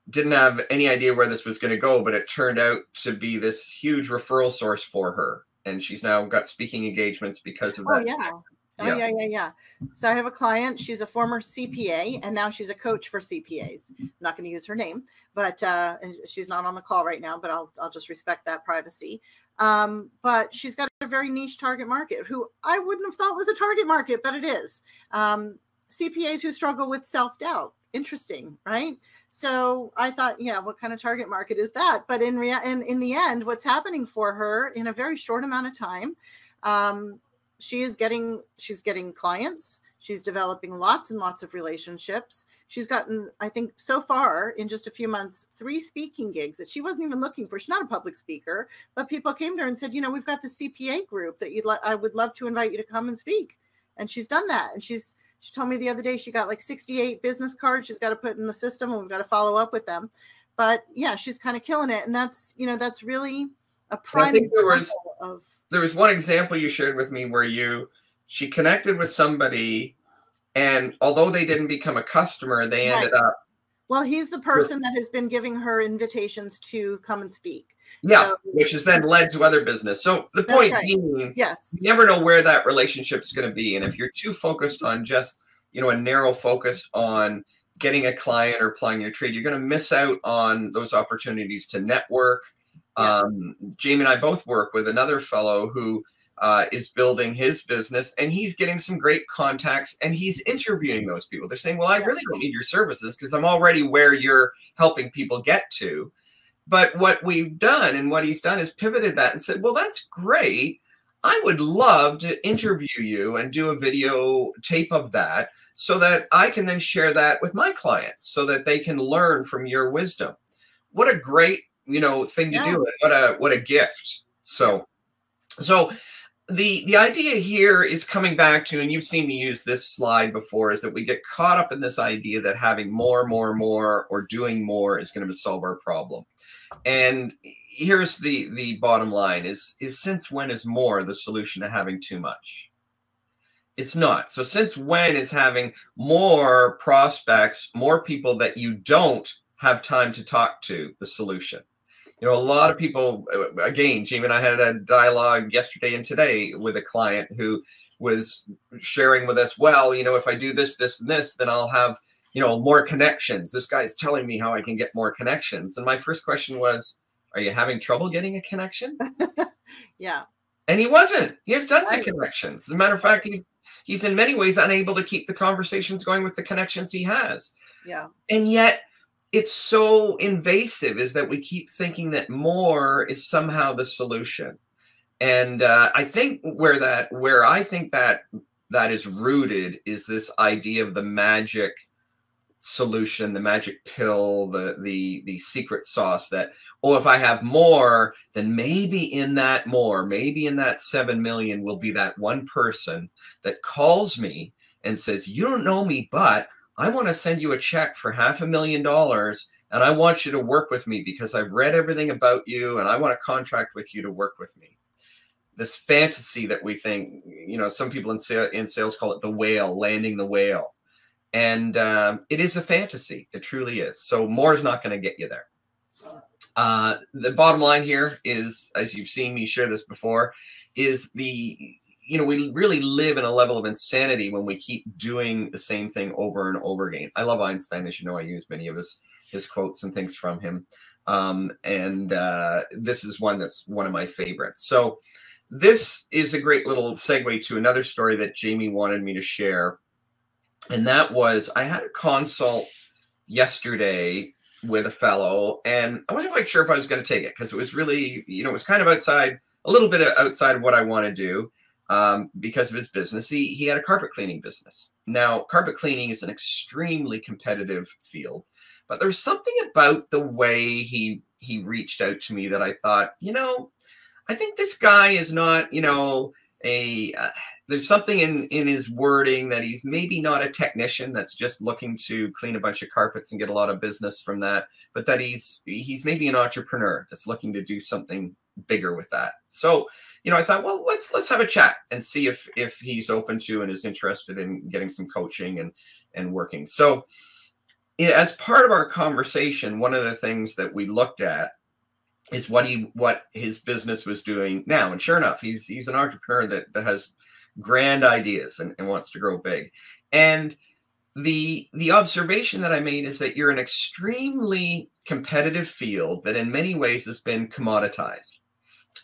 didn't have any idea where this was going to go, but it turned out to be this huge referral source for her. And she's now got speaking engagements because of that. Yeah. So I have a client. She's a former CPA, and now she's a coach for CPAs. I'm not going to use her name, but and she's not on the call right now, but I'll just respect that privacy. But she's got a very niche target market who I wouldn't have thought was a target market, but it is. CPAs who struggle with self-doubt. Interesting, right? So I thought, yeah, what kind of target market is that? But in the end, what's happening for her in a very short amount of time, she's getting clients. She's developing lots and lots of relationships. She's gotten, I think, so far in just a few months, 3 speaking gigs that she wasn't even looking for. She's not a public speaker, but people came to her and said, we've got the CPA group that I would love to invite you to come and speak. And she's done that. And she told me the other day she got like 68 business cards she's got to put in the system, and we've got to follow up with them. But yeah, she's kind of killing it. And that's really a prime example there was one example you shared with me where she connected with somebody, and although they didn't become a customer, they ended up. Well, he's the person that has been giving her invitations to come and speak. Yeah, so, which has then led to other business. So the point being, yes, you never know where that relationship is going to be. And if you're too focused on just, a narrow focus on getting a client or applying your trade, you're going to miss out on those opportunities to network. Yeah. Jaimie and I both work with another fellow who is building his business, and he's getting some great contacts, and he's interviewing those people. They're saying, well, I really don't need your services because I'm already where you're helping people get to. But what we've done and what he's done is pivoted that and said, well, that's great. I would love to interview you and do a video tape of that so that I can then share that with my clients so that they can learn from your wisdom. What a great, thing to do. What a gift. So the idea here is coming back to, and you've seen me use this slide before, is that we get caught up in this idea that having more, or doing more is going to solve our problem. And here's the bottom line is since when is more the solution to having too much? It's not. So since when is having more prospects, more people that you don't have time to talk to, the solution? A lot of people, again, Jaimie and I had a dialogue yesterday and today with a client who was sharing with us, well, if I do this, this, and this, then I'll have, more connections. This guy's telling me how I can get more connections. And my first question was, are you having trouble getting a connection? Yeah. And he wasn't. He has tons of connections. As a matter of fact, he's in many ways unable to keep the conversations going with the connections he has. Yeah. And yet it's so invasive is that we keep thinking that more is somehow the solution. And I think where I think that is rooted is this idea of the magic solution, the magic pill, the secret sauce that, oh, if I have more, then maybe in that 7 million will be that one person that calls me and says, you don't know me, but I want to send you a check for $500,000 and I want you to work with me because I've read everything about you and I want to contract with you to work with me. This fantasy that we think, some people in sales call it the whale, landing the whale. And it is a fantasy. It truly is. So more is not going to get you there. The bottom line here is, as you've seen me share this before, is we really live in a level of insanity when we keep doing the same thing over and over again. I love Einstein. As you know, I use many of his quotes and things from him. This is one that's one of my favorites. So this is a great little segue to another story that Jaimie wanted me to share. And that was, I had a consult yesterday with a fellow, and I wasn't quite sure if I was going to take it because it was really, it was kind of outside, a little bit outside of what I want to do because of his business. He had a carpet cleaning business. Now, carpet cleaning is an extremely competitive field, but there's something about the way he reached out to me that I thought, I think this guy is not, there's something in his wording that he's maybe not a technician that's just looking to clean a bunch of carpets and get a lot of business from that, but that he's maybe an entrepreneur that's looking to do something bigger with that. So, I thought, well, let's have a chat and see if he's open to and is interested in getting some coaching and working. So as part of our conversation, one of the things that we looked at is what his business was doing now. And sure enough, he's an entrepreneur that has grand ideas and wants to grow big. And the observation that I made is that you're an extremely competitive field that in many ways has been commoditized.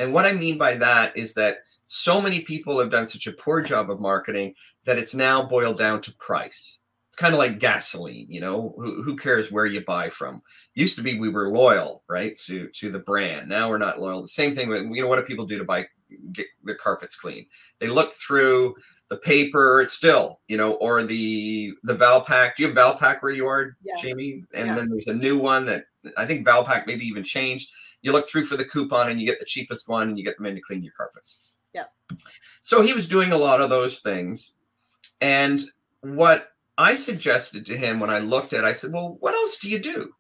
And what I mean by that is that so many people have done such a poor job of marketing that it's now boiled down to price. It's kind of like gasoline, who cares where you buy from? Used to be we were loyal, right, to the brand. Now we're not loyal. The same thing with, what do people do to get their carpets clean? They look through the paper still, or the Valpak. Do you have Valpak where you are, yes. Jaimie? And then there's a new one that I think Valpak maybe even changed. You look through for the coupon and you get the cheapest one and you get them in to clean your carpets. Yeah. So he was doing a lot of those things. And what I suggested to him when I looked at it, I said, well, what else do you do?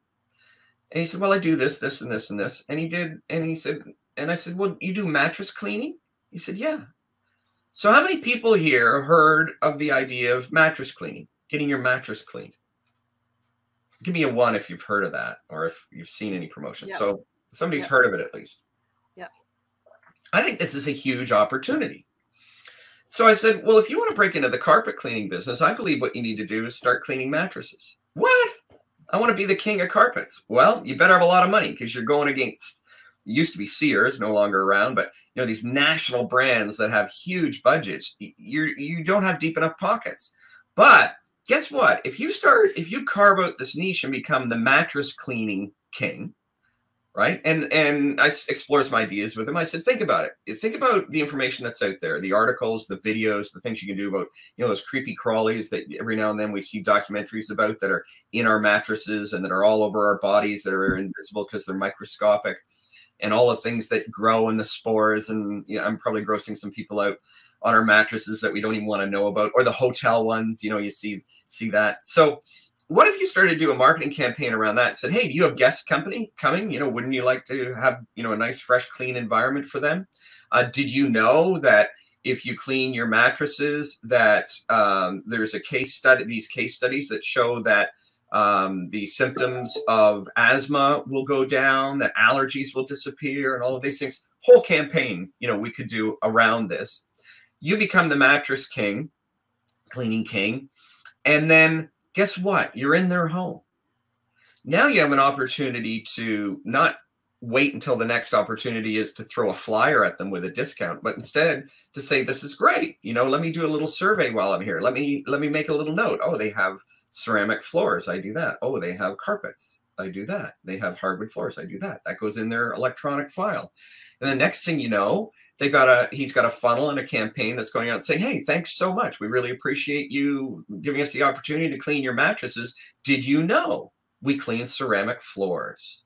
And he said, well, I do this, this, and this, and this. And he did. And he said, and I said, well, you do mattress cleaning? He said, yeah. So how many people here have heard of the idea of mattress cleaning, getting your mattress cleaned? Give me a 1 if you've heard of that or if you've seen any promotion. Yep. So somebody's heard of it at least. Yeah. I think this is a huge opportunity. So I said, well, if you want to break into the carpet cleaning business, I believe what you need to do is start cleaning mattresses. What? I want to be the king of carpets. Well, you better have a lot of money because you're going against, it used to be Sears, no longer around, but these national brands that have huge budgets. You don't have deep enough pockets. But guess what? If you carve out this niche and become the mattress cleaning king, right? And I explore some ideas with him. I said, think about it. Think about the information that's out there, the articles, the videos, the things you can do about, those creepy crawlies that every now and then we see documentaries about that are in our mattresses and that are all over our bodies that are invisible because they're microscopic, and all the things that grow in the spores. And I'm probably grossing some people out on our mattresses that we don't even want to know about, or the hotel ones, you see that. So what if you started to do a marketing campaign around that and said, hey, do you have guest company coming? Wouldn't you like to have, a nice, fresh, clean environment for them? Did you know that if you clean your mattresses that there's a case study, these case studies that show that the symptoms of asthma will go down, that allergies will disappear, and all of these things? Whole campaign, we could do around this. You become the mattress king, cleaning king, and then guess what? You're in their home. Now you have an opportunity to not wait until the next opportunity is to throw a flyer at them with a discount, but instead to say, this is great. Let me do a little survey while I'm here. Let me make a little note. Oh, they have ceramic floors. I do that. Oh, they have carpets. I do that. They have hardwood floors. I do that. That goes in their electronic file. And the next thing you know, he's got a funnel and a campaign that's going out saying, hey, thanks so much. We really appreciate you giving us the opportunity to clean your mattresses. Did you know we clean ceramic floors?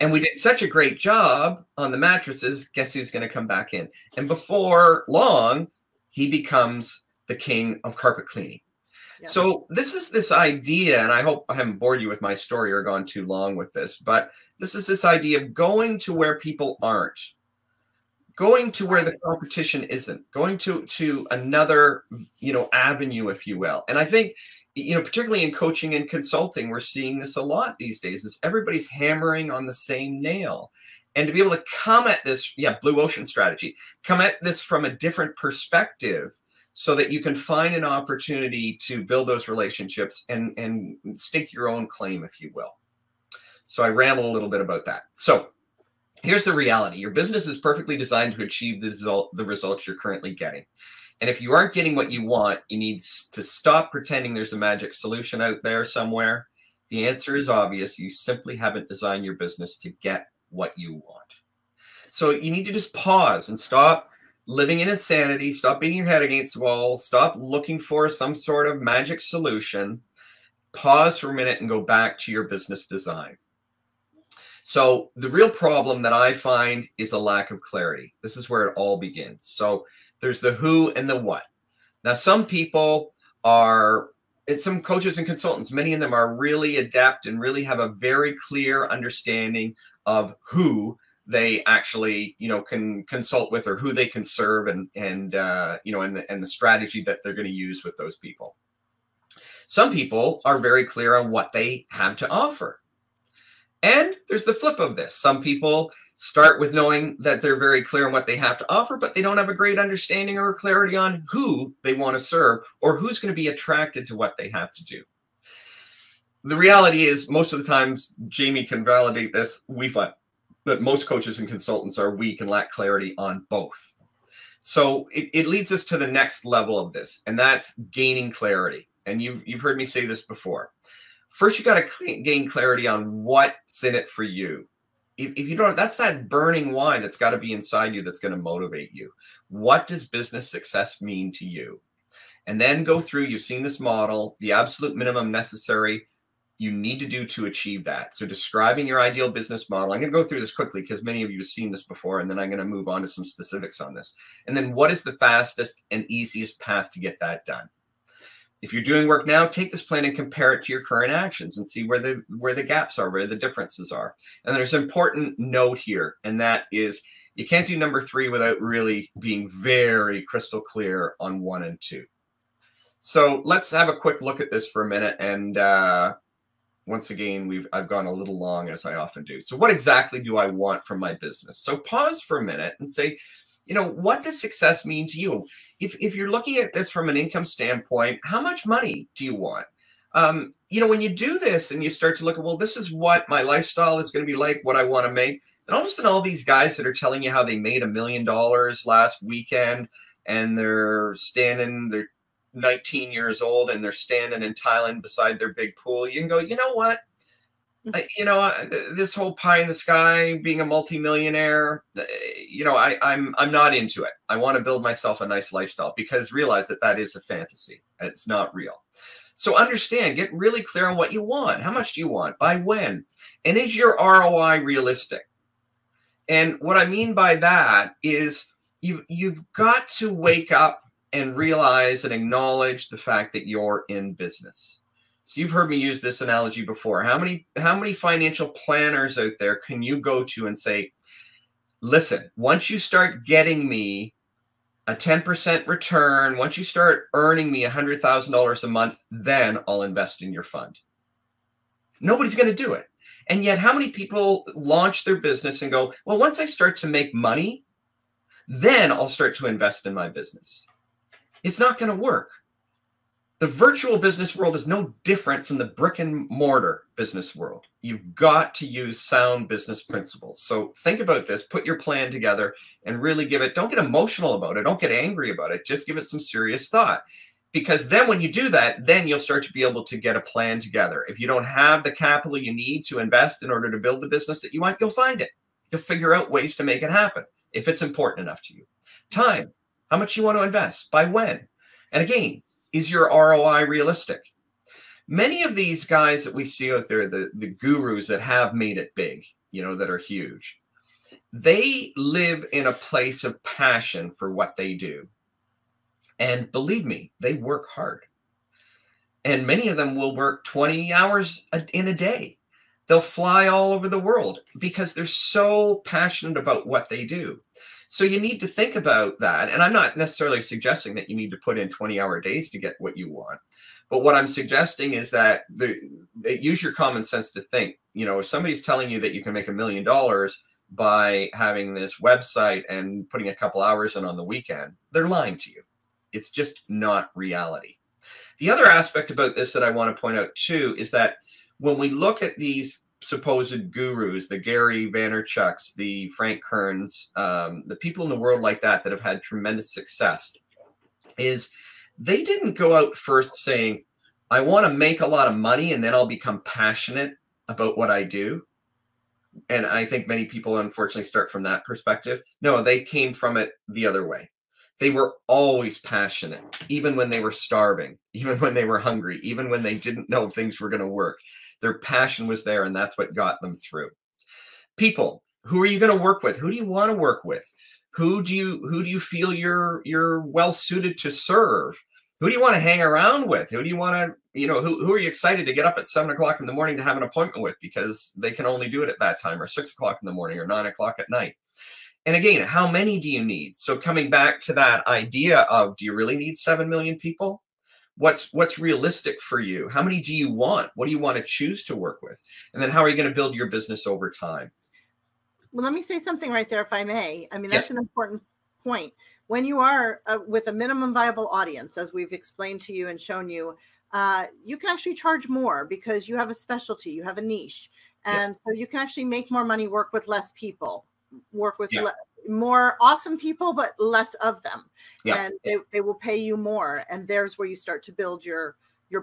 And we did such a great job on the mattresses. Guess who's going to come back in? And before long, he becomes the king of carpet cleaning. Yeah. So this is this idea, and I hope I haven't bored you with my story or gone too long with this, but this is this idea of going to where people aren't. Going to where the competition isn't, going to another, avenue, if you will. And I think, particularly in coaching and consulting, we're seeing this a lot these days, is everybody's hammering on the same nail. And to be able to come at this, blue ocean strategy, come at this from a different perspective so that you can find an opportunity to build those relationships and stake your own claim, if you will. So I ramble a little bit about that. So here's the reality. Your business is perfectly designed to achieve the results you're currently getting. And if you aren't getting what you want, you need to stop pretending there's a magic solution out there somewhere. The answer is obvious. You simply haven't designed your business to get what you want. So you need to just pause and stop living in insanity. Stop beating your head against the wall. Stop looking for some sort of magic solution. Pause for a minute and go back to your business design. So the real problem that I find is a lack of clarity. This is where it all begins. So there's the who and the what. Now, some people are, and some coaches and consultants, many of them are really adept and really have a very clear understanding of who they actually, can consult with, or who they can serve, and the strategy that they're going to use with those people. Some people are very clear on what they have to offer. And there's the flip of this. Some people start with knowing that they're very clear on what they have to offer, but they don't have a great understanding or clarity on who they want to serve or who's going to be attracted to what they have to do. The reality is, most of the times, Jaimie can validate this, we find that most coaches and consultants are weak and lack clarity on both. So it leads us to the next level of this, and that's gaining clarity. And you've heard me say this before. First, you got to gain clarity on what's in it for you. If you don't, that's that burning wine that's got to be inside you that's going to motivate you. What does business success mean to you? And then go through, you've seen this model, the absolute minimum necessary you need to do to achieve that. So describing your ideal business model. I'm going to go through this quickly because many of you have seen this before, and then I'm going to move on to some specifics on this. And then what is the fastest and easiest path to get that done? If you're doing work now, take this plan and compare it to your current actions and see where the gaps are, where the differences are. And there's an important note here, and that is you can't do number 3 without really being very crystal clear on 1 and 2. So let's have a quick look at this for a minute. And once again, I've gone a little long, as I often do. So what exactly do I want from my business? So pause for a minute and say, what does success mean to you? If you're looking at this from an income standpoint, how much money do you want? When you do this and you start to look at, well, this is what my lifestyle is going to be like, what I want to make. And all of a sudden, all these guys that are telling you how they made $1 million last weekend, and they're 19 years old, and they're standing in Thailand beside their big pool, you can go, you know what? This whole pie in the sky, being a multimillionaire, I'm not into it. I want to build myself a nice lifestyle, because realize that is a fantasy. It's not real. So understand, get really clear on what you want. How much do you want? By when? And is your ROI realistic? And what I mean by that is you've got to wake up and realize and acknowledge the fact that you're in business. So you've heard me use this analogy before. How many financial planners out there can you go to and say, listen, once you start getting me a 10% return, once you start earning me $100,000 a month, then I'll invest in your fund? Nobody's going to do it. And yet, how many people launch their business and go, well, once I start to make money, then I'll start to invest in my business? It's not going to work. The virtual business world is no different from the brick and mortar business world. You've got to use sound business principles. So think about this, put your plan together, and really don't get emotional about it. Don't get angry about it. Just give it some serious thought. Because then when you do that, then you'll start to be able to get a plan together. If you don't have the capital you need to invest in order to build the business that you want, you'll find it. You'll figure out ways to make it happen if it's important enough to you. Time, how much you want to invest, by when? And again, is your ROI realistic? Many of these guys that we see out there, the gurus that have made it big, that are huge, they live in a place of passion for what they do. And believe me, they work hard. And many of them will work 20 hours in a day. They'll fly all over the world because they're so passionate about what they do. So you need to think about that. And I'm not necessarily suggesting that you need to put in 20-hour days to get what you want. But what I'm suggesting is that use your common sense to think, if somebody's telling you that you can make $1 million by having this website and putting a couple hours in on the weekend, they're lying to you. It's just not reality. The other aspect about this that I want to point out too is that when we look at these supposed gurus, the Gary Vaynerchuks, the Frank Kerns, the people in the world like that have had tremendous success, is they didn't go out first saying, I want to make a lot of money and then I'll become passionate about what I do. And I think many people unfortunately start from that perspective. No, they came from it the other way. They were always passionate, even when they were starving, even when they were hungry, even when they didn't know if things were going to work. Their passion was there, and that's what got them through. People, who are you going to work with? Who do you want to work with? Who do you feel you're well suited to serve? Who do you want to hang around with? Who do you want to, who are you excited to get up at 7 o'clock in the morning to have an appointment with because they can only do it at that time, or 6 o'clock in the morning, or 9 o'clock at night? And again, how many do you need? So coming back to that idea of, do you really need 7 million people? What's realistic for you? How many do you want? What do you want to choose to work with? And then how are you going to build your business over time? Well, let me say something right there, if I may. I mean, that's an important point. When you are with a minimum viable audience, as we've explained to you and shown you, you can actually charge more because you have a specialty, you have a niche. And so you can actually make more money, work with less people, work with more awesome people, but less of them. And they will pay you more. And there's where you start to build your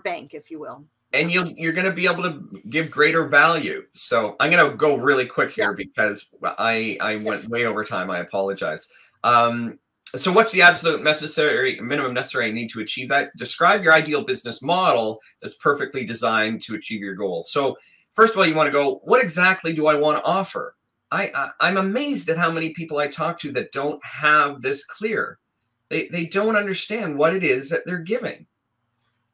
bank, if you will. And you're going to be able to give greater value. So I'm going to go really quick here because I went way over time. I apologize. So what's the absolute minimum necessary need to achieve that? Describe your ideal business model that's perfectly designed to achieve your goals. So first of all, you want to go, what exactly do I want to offer? I'm amazed at how many people I talk to that don't have this clear. They don't understand what it is that they're giving.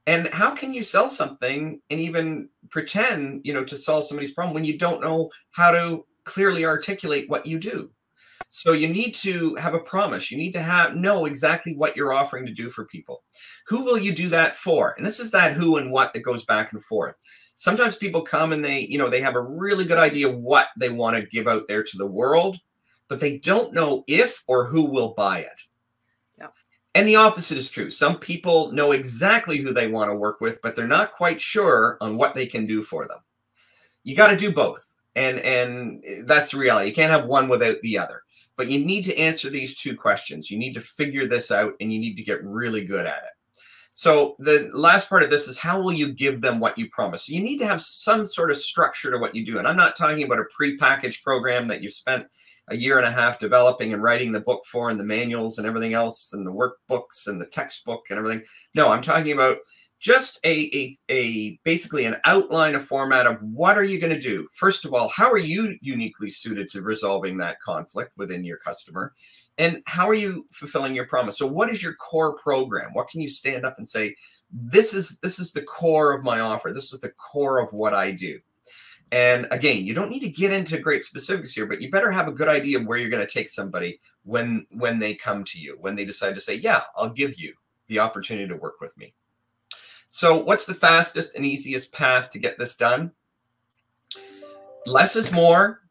And how can you sell something and even pretend, to solve somebody's problem when you don't know how to clearly articulate what you do? So you need to have a promise. You need to know exactly what you're offering to do for people. Who will you do that for? And this is that who and what that goes back and forth. Sometimes people come and they have a really good idea what they want to give out there to the world, but they don't know if or who will buy it. Yeah. And the opposite is true. Some people know exactly who they want to work with, but they're not quite sure on what they can do for them. You got to do both. And that's the reality. You can't have one without the other. But you need to answer these two questions. You need to figure this out, and you need to get really good at it. So the last part of this is, how will you give them what you promise? So you need to have some sort of structure to what you do. And I'm not talking about a prepackaged program that you've spent a year and a half developing and writing the book for, and the manuals and everything else, and the workbooks and the textbook and everything. No, I'm talking about just basically an outline, a format of what are you going to do. First of all, how are you uniquely suited to resolving that conflict within your customer? And how are you fulfilling your promise? So what is your core program? What can you stand up and say, this is the core of my offer. This is the core of what I do. And again, you don't need to get into great specifics here, but you better have a good idea of where you're going to take somebody when they come to you, when they decide to say, yeah, I'll give you the opportunity to work with me. So what's the fastest and easiest path to get this done? Less is more.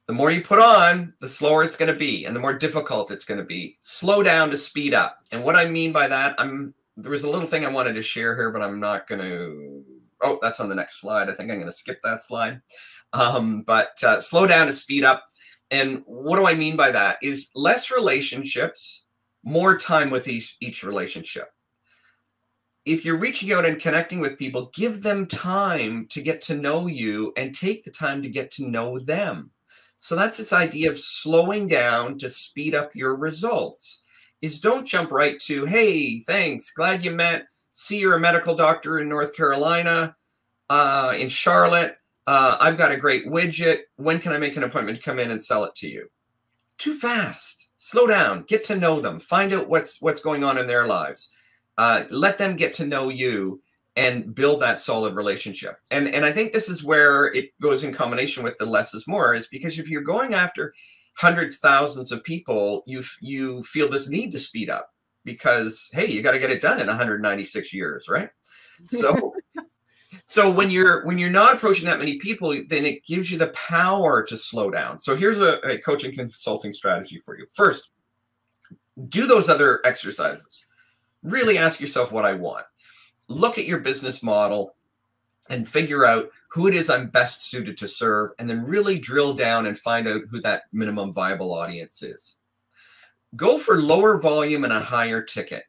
The more you put on, the slower it's going to be, and the more difficult it's going to be. Slow down to speed up. And what I mean by that, there was a little thing I wanted to share here, but I'm not going to. Oh, that's on the next slide. I think I'm going to skip that slide. Slow down to speed up. And what do I mean by that? Is less relationships, more time with each relationship. If you're reaching out and connecting with people, give them time to get to know you and take the time to get to know them. So that's this idea of slowing down to speed up your results. Is don't jump right to, hey, thanks, glad you met. See, you're a medical doctor in North Carolina, in Charlotte. I've got a great widget. When can I make an appointment to come in and sell it to you? Too fast. Slow down. Get to know them. Find out what's going on in their lives. Let them get to know you and build that solid relationship. And I think this is where it goes in combination with the less is more, is because if you're going after hundreds, thousands of people, you feel this need to speed up because, hey, you got to get it done in 196 years, right? So, so when you're not approaching that many people, then it gives you the power to slow down. So here's a coaching consulting strategy for you. First, do those other exercises. Really ask yourself what I want. Look at your business model and figure out who it is I'm best suited to serve, and then really drill down and find out who that minimum viable audience is. Go for lower volume and a higher ticket,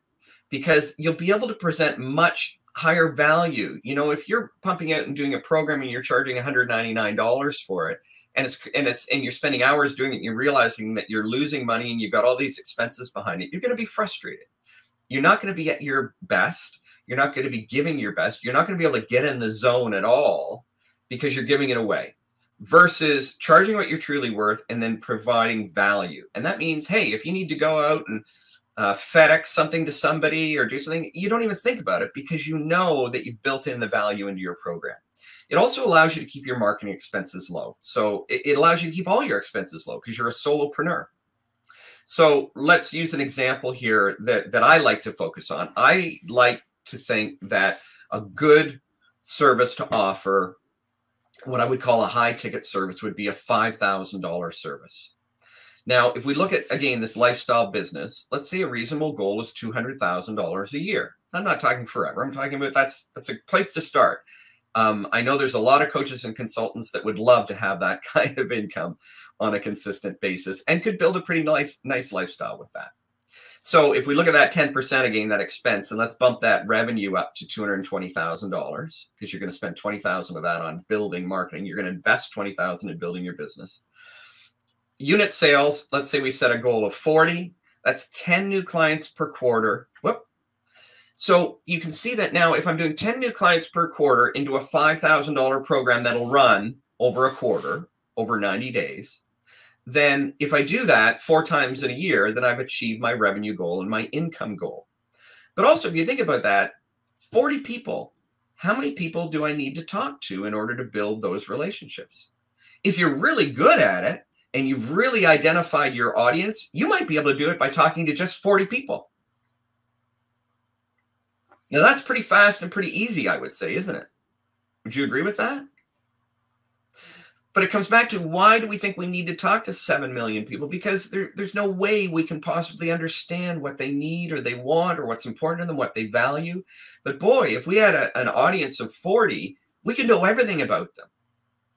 because you'll be able to present much higher value. You know, if you're pumping out and doing a program and you're charging $199 for it, and you're spending hours doing it, and you're realizing that you're losing money and you've got all these expenses behind it, you're going to be frustrated. You're not going to be at your best. You're not going to be giving your best. You're not going to be able to get in the zone at all because you're giving it away, versus charging what you're truly worth and then providing value. And that means, hey, if you need to go out and FedEx something to somebody or do something, you don't even think about it because you know that you've built in the value into your program. It also allows you to keep your marketing expenses low. So it allows you to keep all your expenses low because you're a solopreneur. So let's use an example here that I like to focus on. I like to think that a good service to offer, what I would call a high ticket service, would be a $5,000 service. Now, if we look at, again, this lifestyle business, let's say a reasonable goal is $200,000 a year. I'm not talking forever. I'm talking about that's a place to start. I know there's a lot of coaches and consultants that would love to have that kind of income on a consistent basis and could build a pretty nice lifestyle with that. So if we look at that 10% again, that expense, and let's bump that revenue up to $220,000, because you're going to spend $20,000 of that on building marketing. You're going to invest $20,000 in building your business. Unit sales, let's say we set a goal of 40. That's 10 new clients per quarter. Whoop. So you can see that now if I'm doing 10 new clients per quarter into a $5,000 program that'll run over a quarter, over 90 days, then if I do that 4 times in a year, then I've achieved my revenue goal and my income goal. But also, if you think about that, 40 people, how many people do I need to talk to in order to build those relationships? If you're really good at it and you've really identified your audience, you might be able to do it by talking to just 40 people. Now, that's pretty fast and pretty easy, I would say, isn't it? Would you agree with that? But it comes back to, why do we think we need to talk to 7 million people? Because there's no way we can possibly understand what they need or they want or what's important to them, what they value. But boy, if we had an audience of 40, we could know everything about them.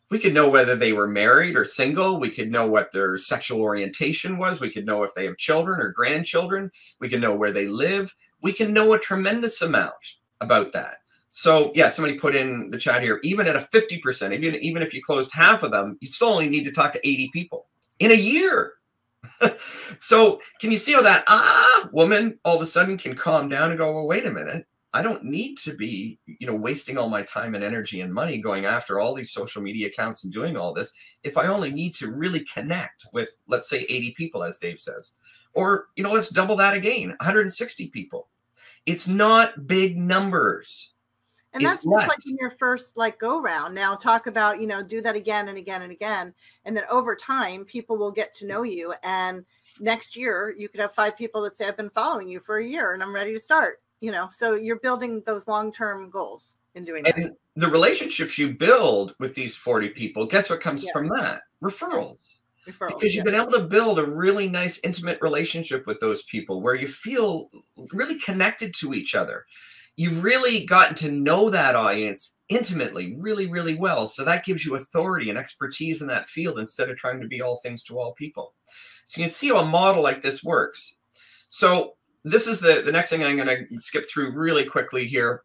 We could know whether they were married or single. We could know what their sexual orientation was. We could know if they have children or grandchildren. We could know where they live. we can know a tremendous amount about that. So yeah, somebody put in the chat here, even at a 50%, even if you closed half of them, you still only need to talk to 80 people in a year. So can you see how that woman all of a sudden can calm down and go, well, wait a minute. I don't need to be, wasting all my time and energy and money going after all these social media accounts and doing all this. If I only need to really connect with, let's say, 80 people, as Dave says, or, let's double that again, 160 people. It's not big numbers. And that's just like in your first go round. Now talk about, do that again and again and again. And then over time, people will get to know you. And next year you could have 5 people that say, I've been following you for a year and I'm ready to start, so you're building those long-term goals in doing that. And the relationships you build with these 40 people, guess what comes from that? Referrals. Because you've been able to build a really nice, intimate relationship with those people where you feel really connected to each other. You've really gotten to know that audience intimately, really, really well. So that gives you authority and expertise in that field instead of trying to be all things to all people. So you can see how a model like this works. So this is the next thing I'm going to skip through really quickly here.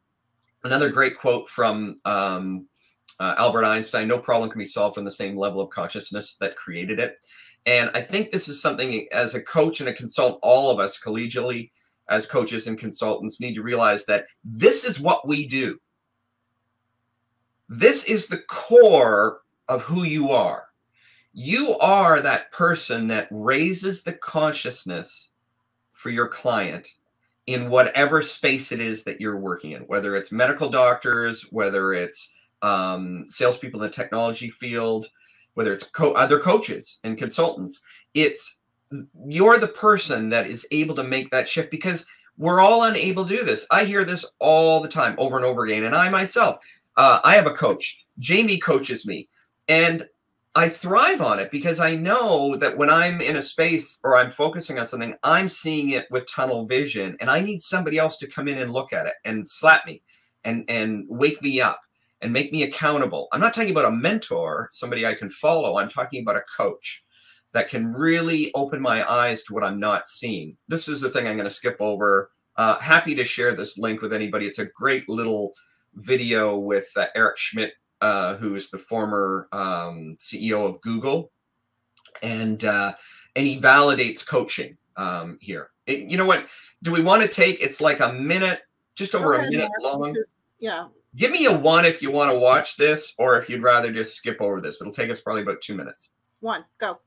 Another great quote from Albert Einstein: no problem can be solved from the same level of consciousness that created it. And I think this is something, as a coach and a consultant, all of us collegially as coaches and consultants need to realize that this is what we do. This is the core of who you are. You are that person that raises the consciousness for your client in whatever space it is that you're working in, whether it's medical doctors, whether it's salespeople in the technology field, whether it's other coaches and consultants. You're the person that is able to make that shift, because we're all unable to do this. I hear this all the time, over and over again. And I myself, I have a coach. Jaimie coaches me. And I thrive on it because I know that when I'm in a space or I'm focusing on something, I'm seeing it with tunnel vision. And I need somebody else to come in and look at it and slap me and wake me up and make me accountable. I'm not talking about a mentor, somebody I can follow. I'm talking about a coach that can really open my eyes to what I'm not seeing. This is the thing I'm going to skip over. Happy to share this link with anybody. It's a great little video with Eric Schmidt, who is the former CEO of Google. And he validates coaching here. You know what? Do we want to take, it's like a minute, just over a minute long. Yeah. Give me a 1 if you want to watch this, or if you'd rather just skip over this. It'll take us probably about 2 minutes. 1, go.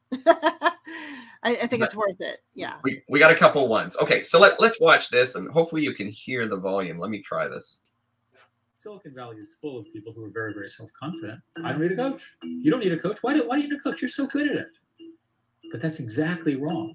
I think it's worth it. Yeah. We got a couple ones. Okay, so let's watch this, and hopefully you can hear the volume. Let me try this. Silicon Valley is full of people who are very, very self-confident. I don't need a coach. You don't need a coach. Why do you need a coach? You're so good at it. But that's exactly wrong.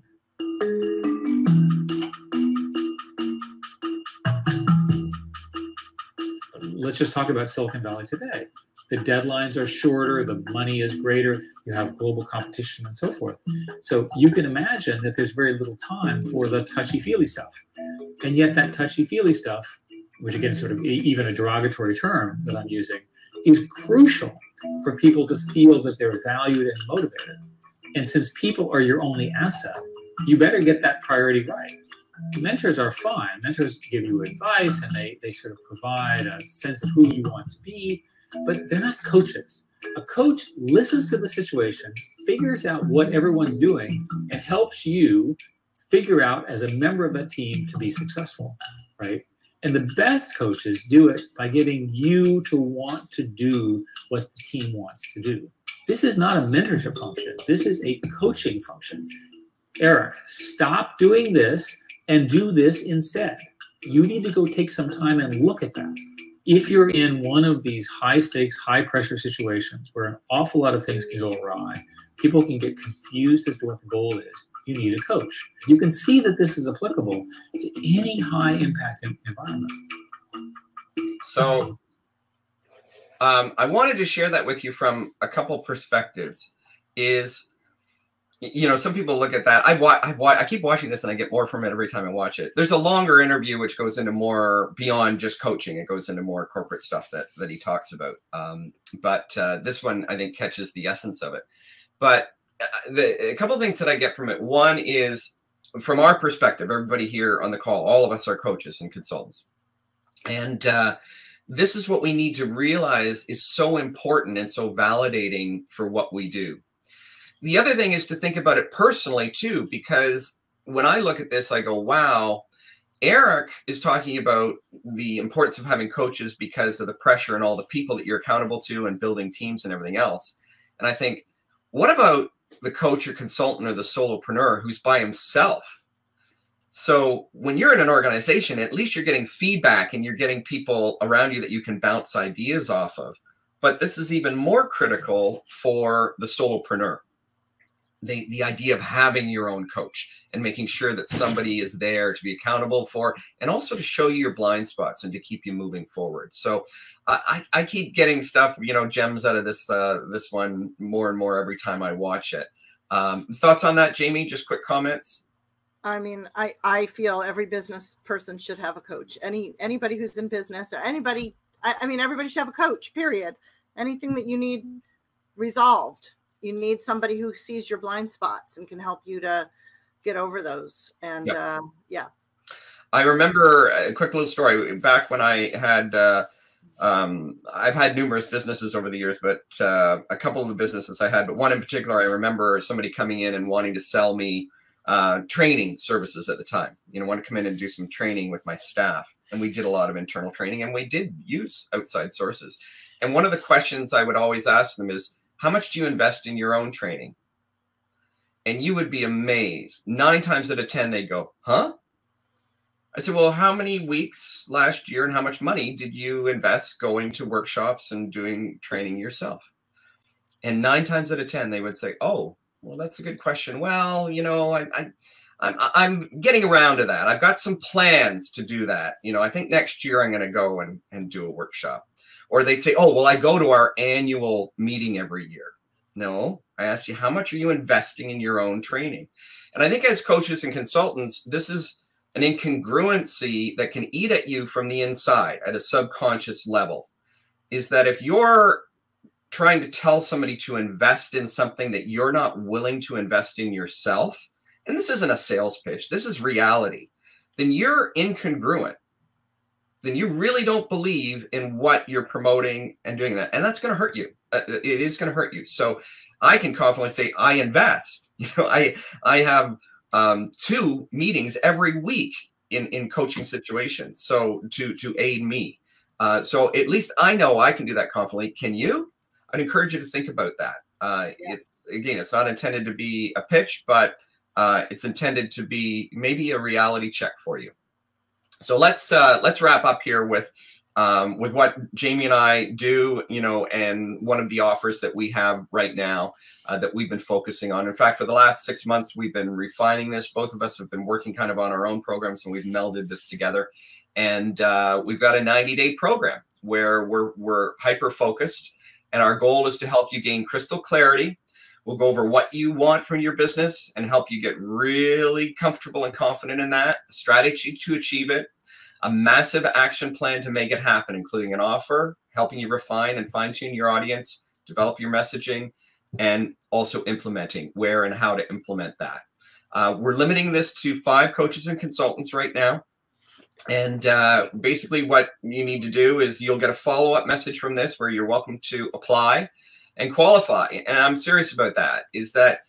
Let's just talk about Silicon Valley today. The deadlines are shorter, the money is greater, you have global competition and so forth. So you can imagine that there's very little time for the touchy-feely stuff. And yet that touchy-feely stuff, which again, sort of even a derogatory term that I'm using, is crucial for people to feel that they're valued and motivated. And since people are your only asset, you better get that priority right. Mentors are fine. Mentors give you advice and they sort of provide a sense of who you want to be, but they're not coaches. A coach listens to the situation, figures out what everyone's doing, and helps you figure out as a member of that team to be successful, right? And the best coaches do it by getting you to want to do what the team wants to do. This is not a mentorship function. This is a coaching function. Eric, stop doing this and do this instead. You need to go take some time and look at that. If you're in one of these high stakes, high pressure situations where an awful lot of things can go awry, people can get confused as to what the goal is, you need a coach. You can see that this is applicable to any high impact environment. So I wanted to share that with you from a couple perspectives. Some people look at that. I keep watching this and I get more from it every time I watch it. There's a longer interview which goes into more beyond just coaching. It goes into more corporate stuff that he talks about. But this one I think catches the essence of it. But a couple of things that I get from it. One is from our perspective, everybody here on the call, all of us are coaches and consultants. And this is what we need to realize is so important and so validating for what we do. The other thing is to think about it personally too, because when I look at this, I go, wow, Eric is talking about the importance of having coaches because of the pressure and all the people that you're accountable to and building teams and everything else. And I think, what about the coach or consultant or the solopreneur who's by himself? So when you're in an organization, at least you're getting feedback and you're getting people around you that you can bounce ideas off of. But this is even more critical for the solopreneur. The idea of having your own coach and making sure that somebody is there to be accountable for, and also to show you your blind spots and to keep you moving forward. So I keep getting stuff, you know, gems out of this this one more and more every time I watch it. Thoughts on that, Jaimie? Just quick comments. I mean, I feel every business person should have a coach. Anybody who's in business, or anybody, I mean, everybody should have a coach, period. Anything that you need resolved, you need somebody who sees your blind spots and can help you to get over those. And yep. Yeah. I remember a quick little story back when I had, I've had numerous businesses over the years, but a couple of the businesses I had, but one in particular, I remember somebody coming in and wanting to sell me training services at the time. You know, want to come in and do some training with my staff. And we did a lot of internal training, and we did use outside sources. And one of the questions I would always ask them is, how much do you invest in your own training? And you would be amazed. 9 times out of 10, they'd go, huh? I said, well, how many weeks last year and how much money did you invest going to workshops and doing training yourself? And 9 times out of 10, they would say, oh, well, that's a good question. Well, you know, I'm getting around to that. I've got some plans to do that. You know, I think next year I'm going to go and do a workshop. Or they'd say, oh, well, I go to our annual meeting every year. No, I asked you, how much are you investing in your own training? And I think as coaches and consultants, this is an incongruency that can eat at you from the inside at a subconscious level, is that if you're trying to tell somebody to invest in something that you're not willing to invest in yourself, and this isn't a sales pitch, this is reality, then you're incongruent. Then you really don't believe in what you're promoting and doing that. And that's going to hurt you. It is going to hurt you. So I can confidently say I invest. You know, I have 2 meetings every week in coaching situations. So to aid me. So at least I know I can do that confidently. Can you? I'd encourage you to think about that. Yeah. It's not intended to be a pitch, but it's intended to be maybe a reality check for you. So let's wrap up here with what Jaimie and I do, you know, and one of the offers that we have right now that we've been focusing on. In fact, for the last 6 months, we've been refining this. Both of us have been working kind of on our own programs, and we've melded this together. And we've got a 90-day program where we're hyper-focused, and our goal is to help you gain crystal clarity. We'll go over what you want from your business and help you get really comfortable and confident in that, a strategy to achieve it, a massive action plan to make it happen, including an offer, helping you refine and fine-tune your audience, develop your messaging, and also implementing where and how to implement that. We're limiting this to 5 coaches and consultants right now. And basically what you need to do is you'll get a follow-up message from this where you're welcome to apply and qualify. And I'm serious about that, is that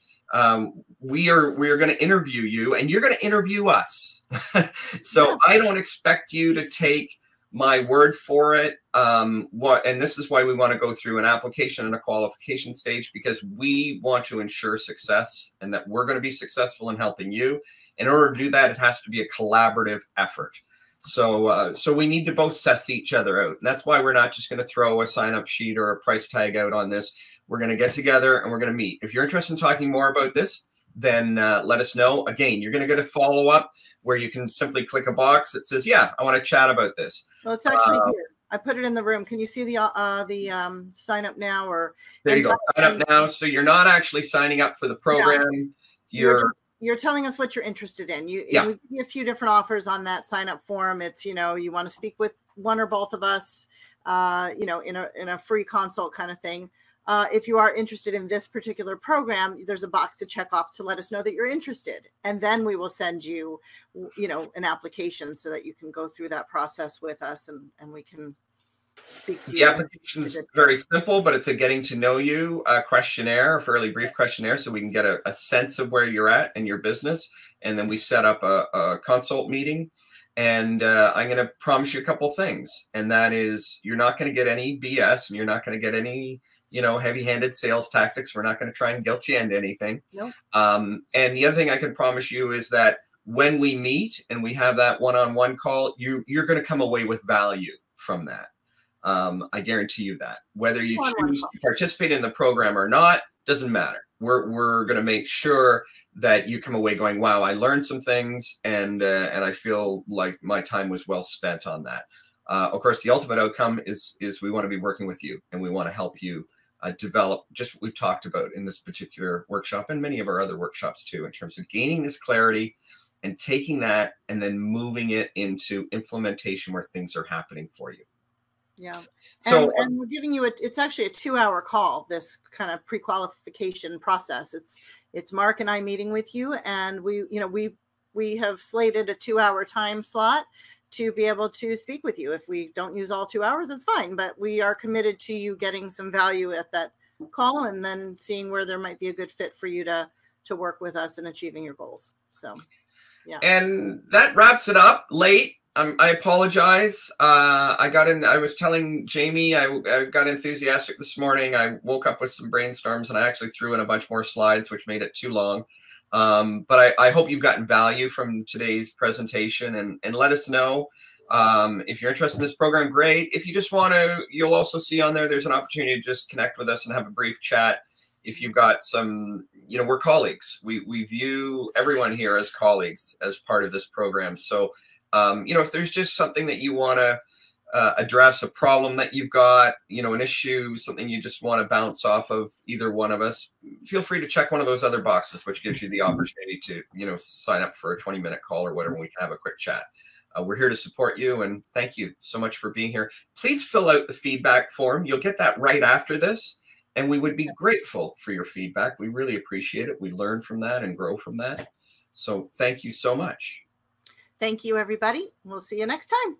we are going to interview you and you're going to interview us. So I don't expect you to take my word for it. And this is why we want to go through an application and a qualification stage, because we want to ensure success and that we're going to be successful in helping you. In order to do that, it has to be a collaborative effort. So we need to both suss each other out. And that's why we're not just going to throw a sign-up sheet or a price tag out on this. We're going to get together and we're going to meet. If you're interested in talking more about this, then let us know. Again, you're going to get a follow-up where you can simply click a box that says, yeah, I want to chat about this. Well, it's actually here. I put it in the room. Can you see the sign up now? Or there you go. Sign up now. So you're not actually signing up for the program. Yeah. You're telling us what you're interested in. We give you a few different offers on that sign up form. It's, you know, you want to speak with one or both of us, you know, in a free consult kind of thing. if you are interested in this particular program, there's a box to check off to let us know that you're interested. And then we will send you, an application so that you can go through that process with us, and we can speak to you. The application is very simple, but it's a getting to know you questionnaire, a fairly brief questionnaire, so we can get a sense of where you're at in your business. And then we set up a consult meeting. And I'm going to promise you a couple things. And that is, you're not going to get any BS, and you're not going to get any, heavy-handed sales tactics. We're not going to try and guilt you into anything. Nope. And the other thing I can promise you is that when we meet and we have that one-on-one call, you're going to come away with value from that. I guarantee you that. Whether you choose to participate in the program or not, doesn't matter. We're going to make sure that you come away going, wow, I learned some things, and I feel like my time was well spent on that. Of course, the ultimate outcome is we want to be working with you, and we want to help you develop just what we've talked about in this particular workshop and many of our other workshops too, in terms of gaining this clarity and taking that and then moving it into implementation where things are happening for you. Yeah. So, and we're giving you it's actually a 2-hour call, this kind of pre-qualification process. It's Mark and I meeting with you, and we have slated a 2-hour time slot to be able to speak with you. If we don't use all 2 hours, it's fine, but we are committed to you getting some value at that call, and then seeing where there might be a good fit for you to work with us in achieving your goals. So, yeah. And that wraps it up late. I apologize. I was telling Jaimie, I got enthusiastic this morning. I woke up with some brainstorms, and I actually threw in a bunch more slides, which made it too long. But I hope you've gotten value from today's presentation, and let us know if you're interested in this program. Great. If you just want to, you'll also see on there's an opportunity to just connect with us and have a brief chat. If you've got some, we're colleagues. We view everyone here as colleagues as part of this program. So, if there's just something that you want to address, a problem that you've got, an issue, something you just want to bounce off of either one of us, feel free to check one of those other boxes, which gives you the opportunity to, sign up for a 20-minute call or whatever, and we can have a quick chat. We're here to support you, and thank you so much for being here. Please fill out the feedback form. You'll get that right after this, and we would be grateful for your feedback. We really appreciate it. We learn from that and grow from that. So thank you so much. Thank you, everybody. We'll see you next time.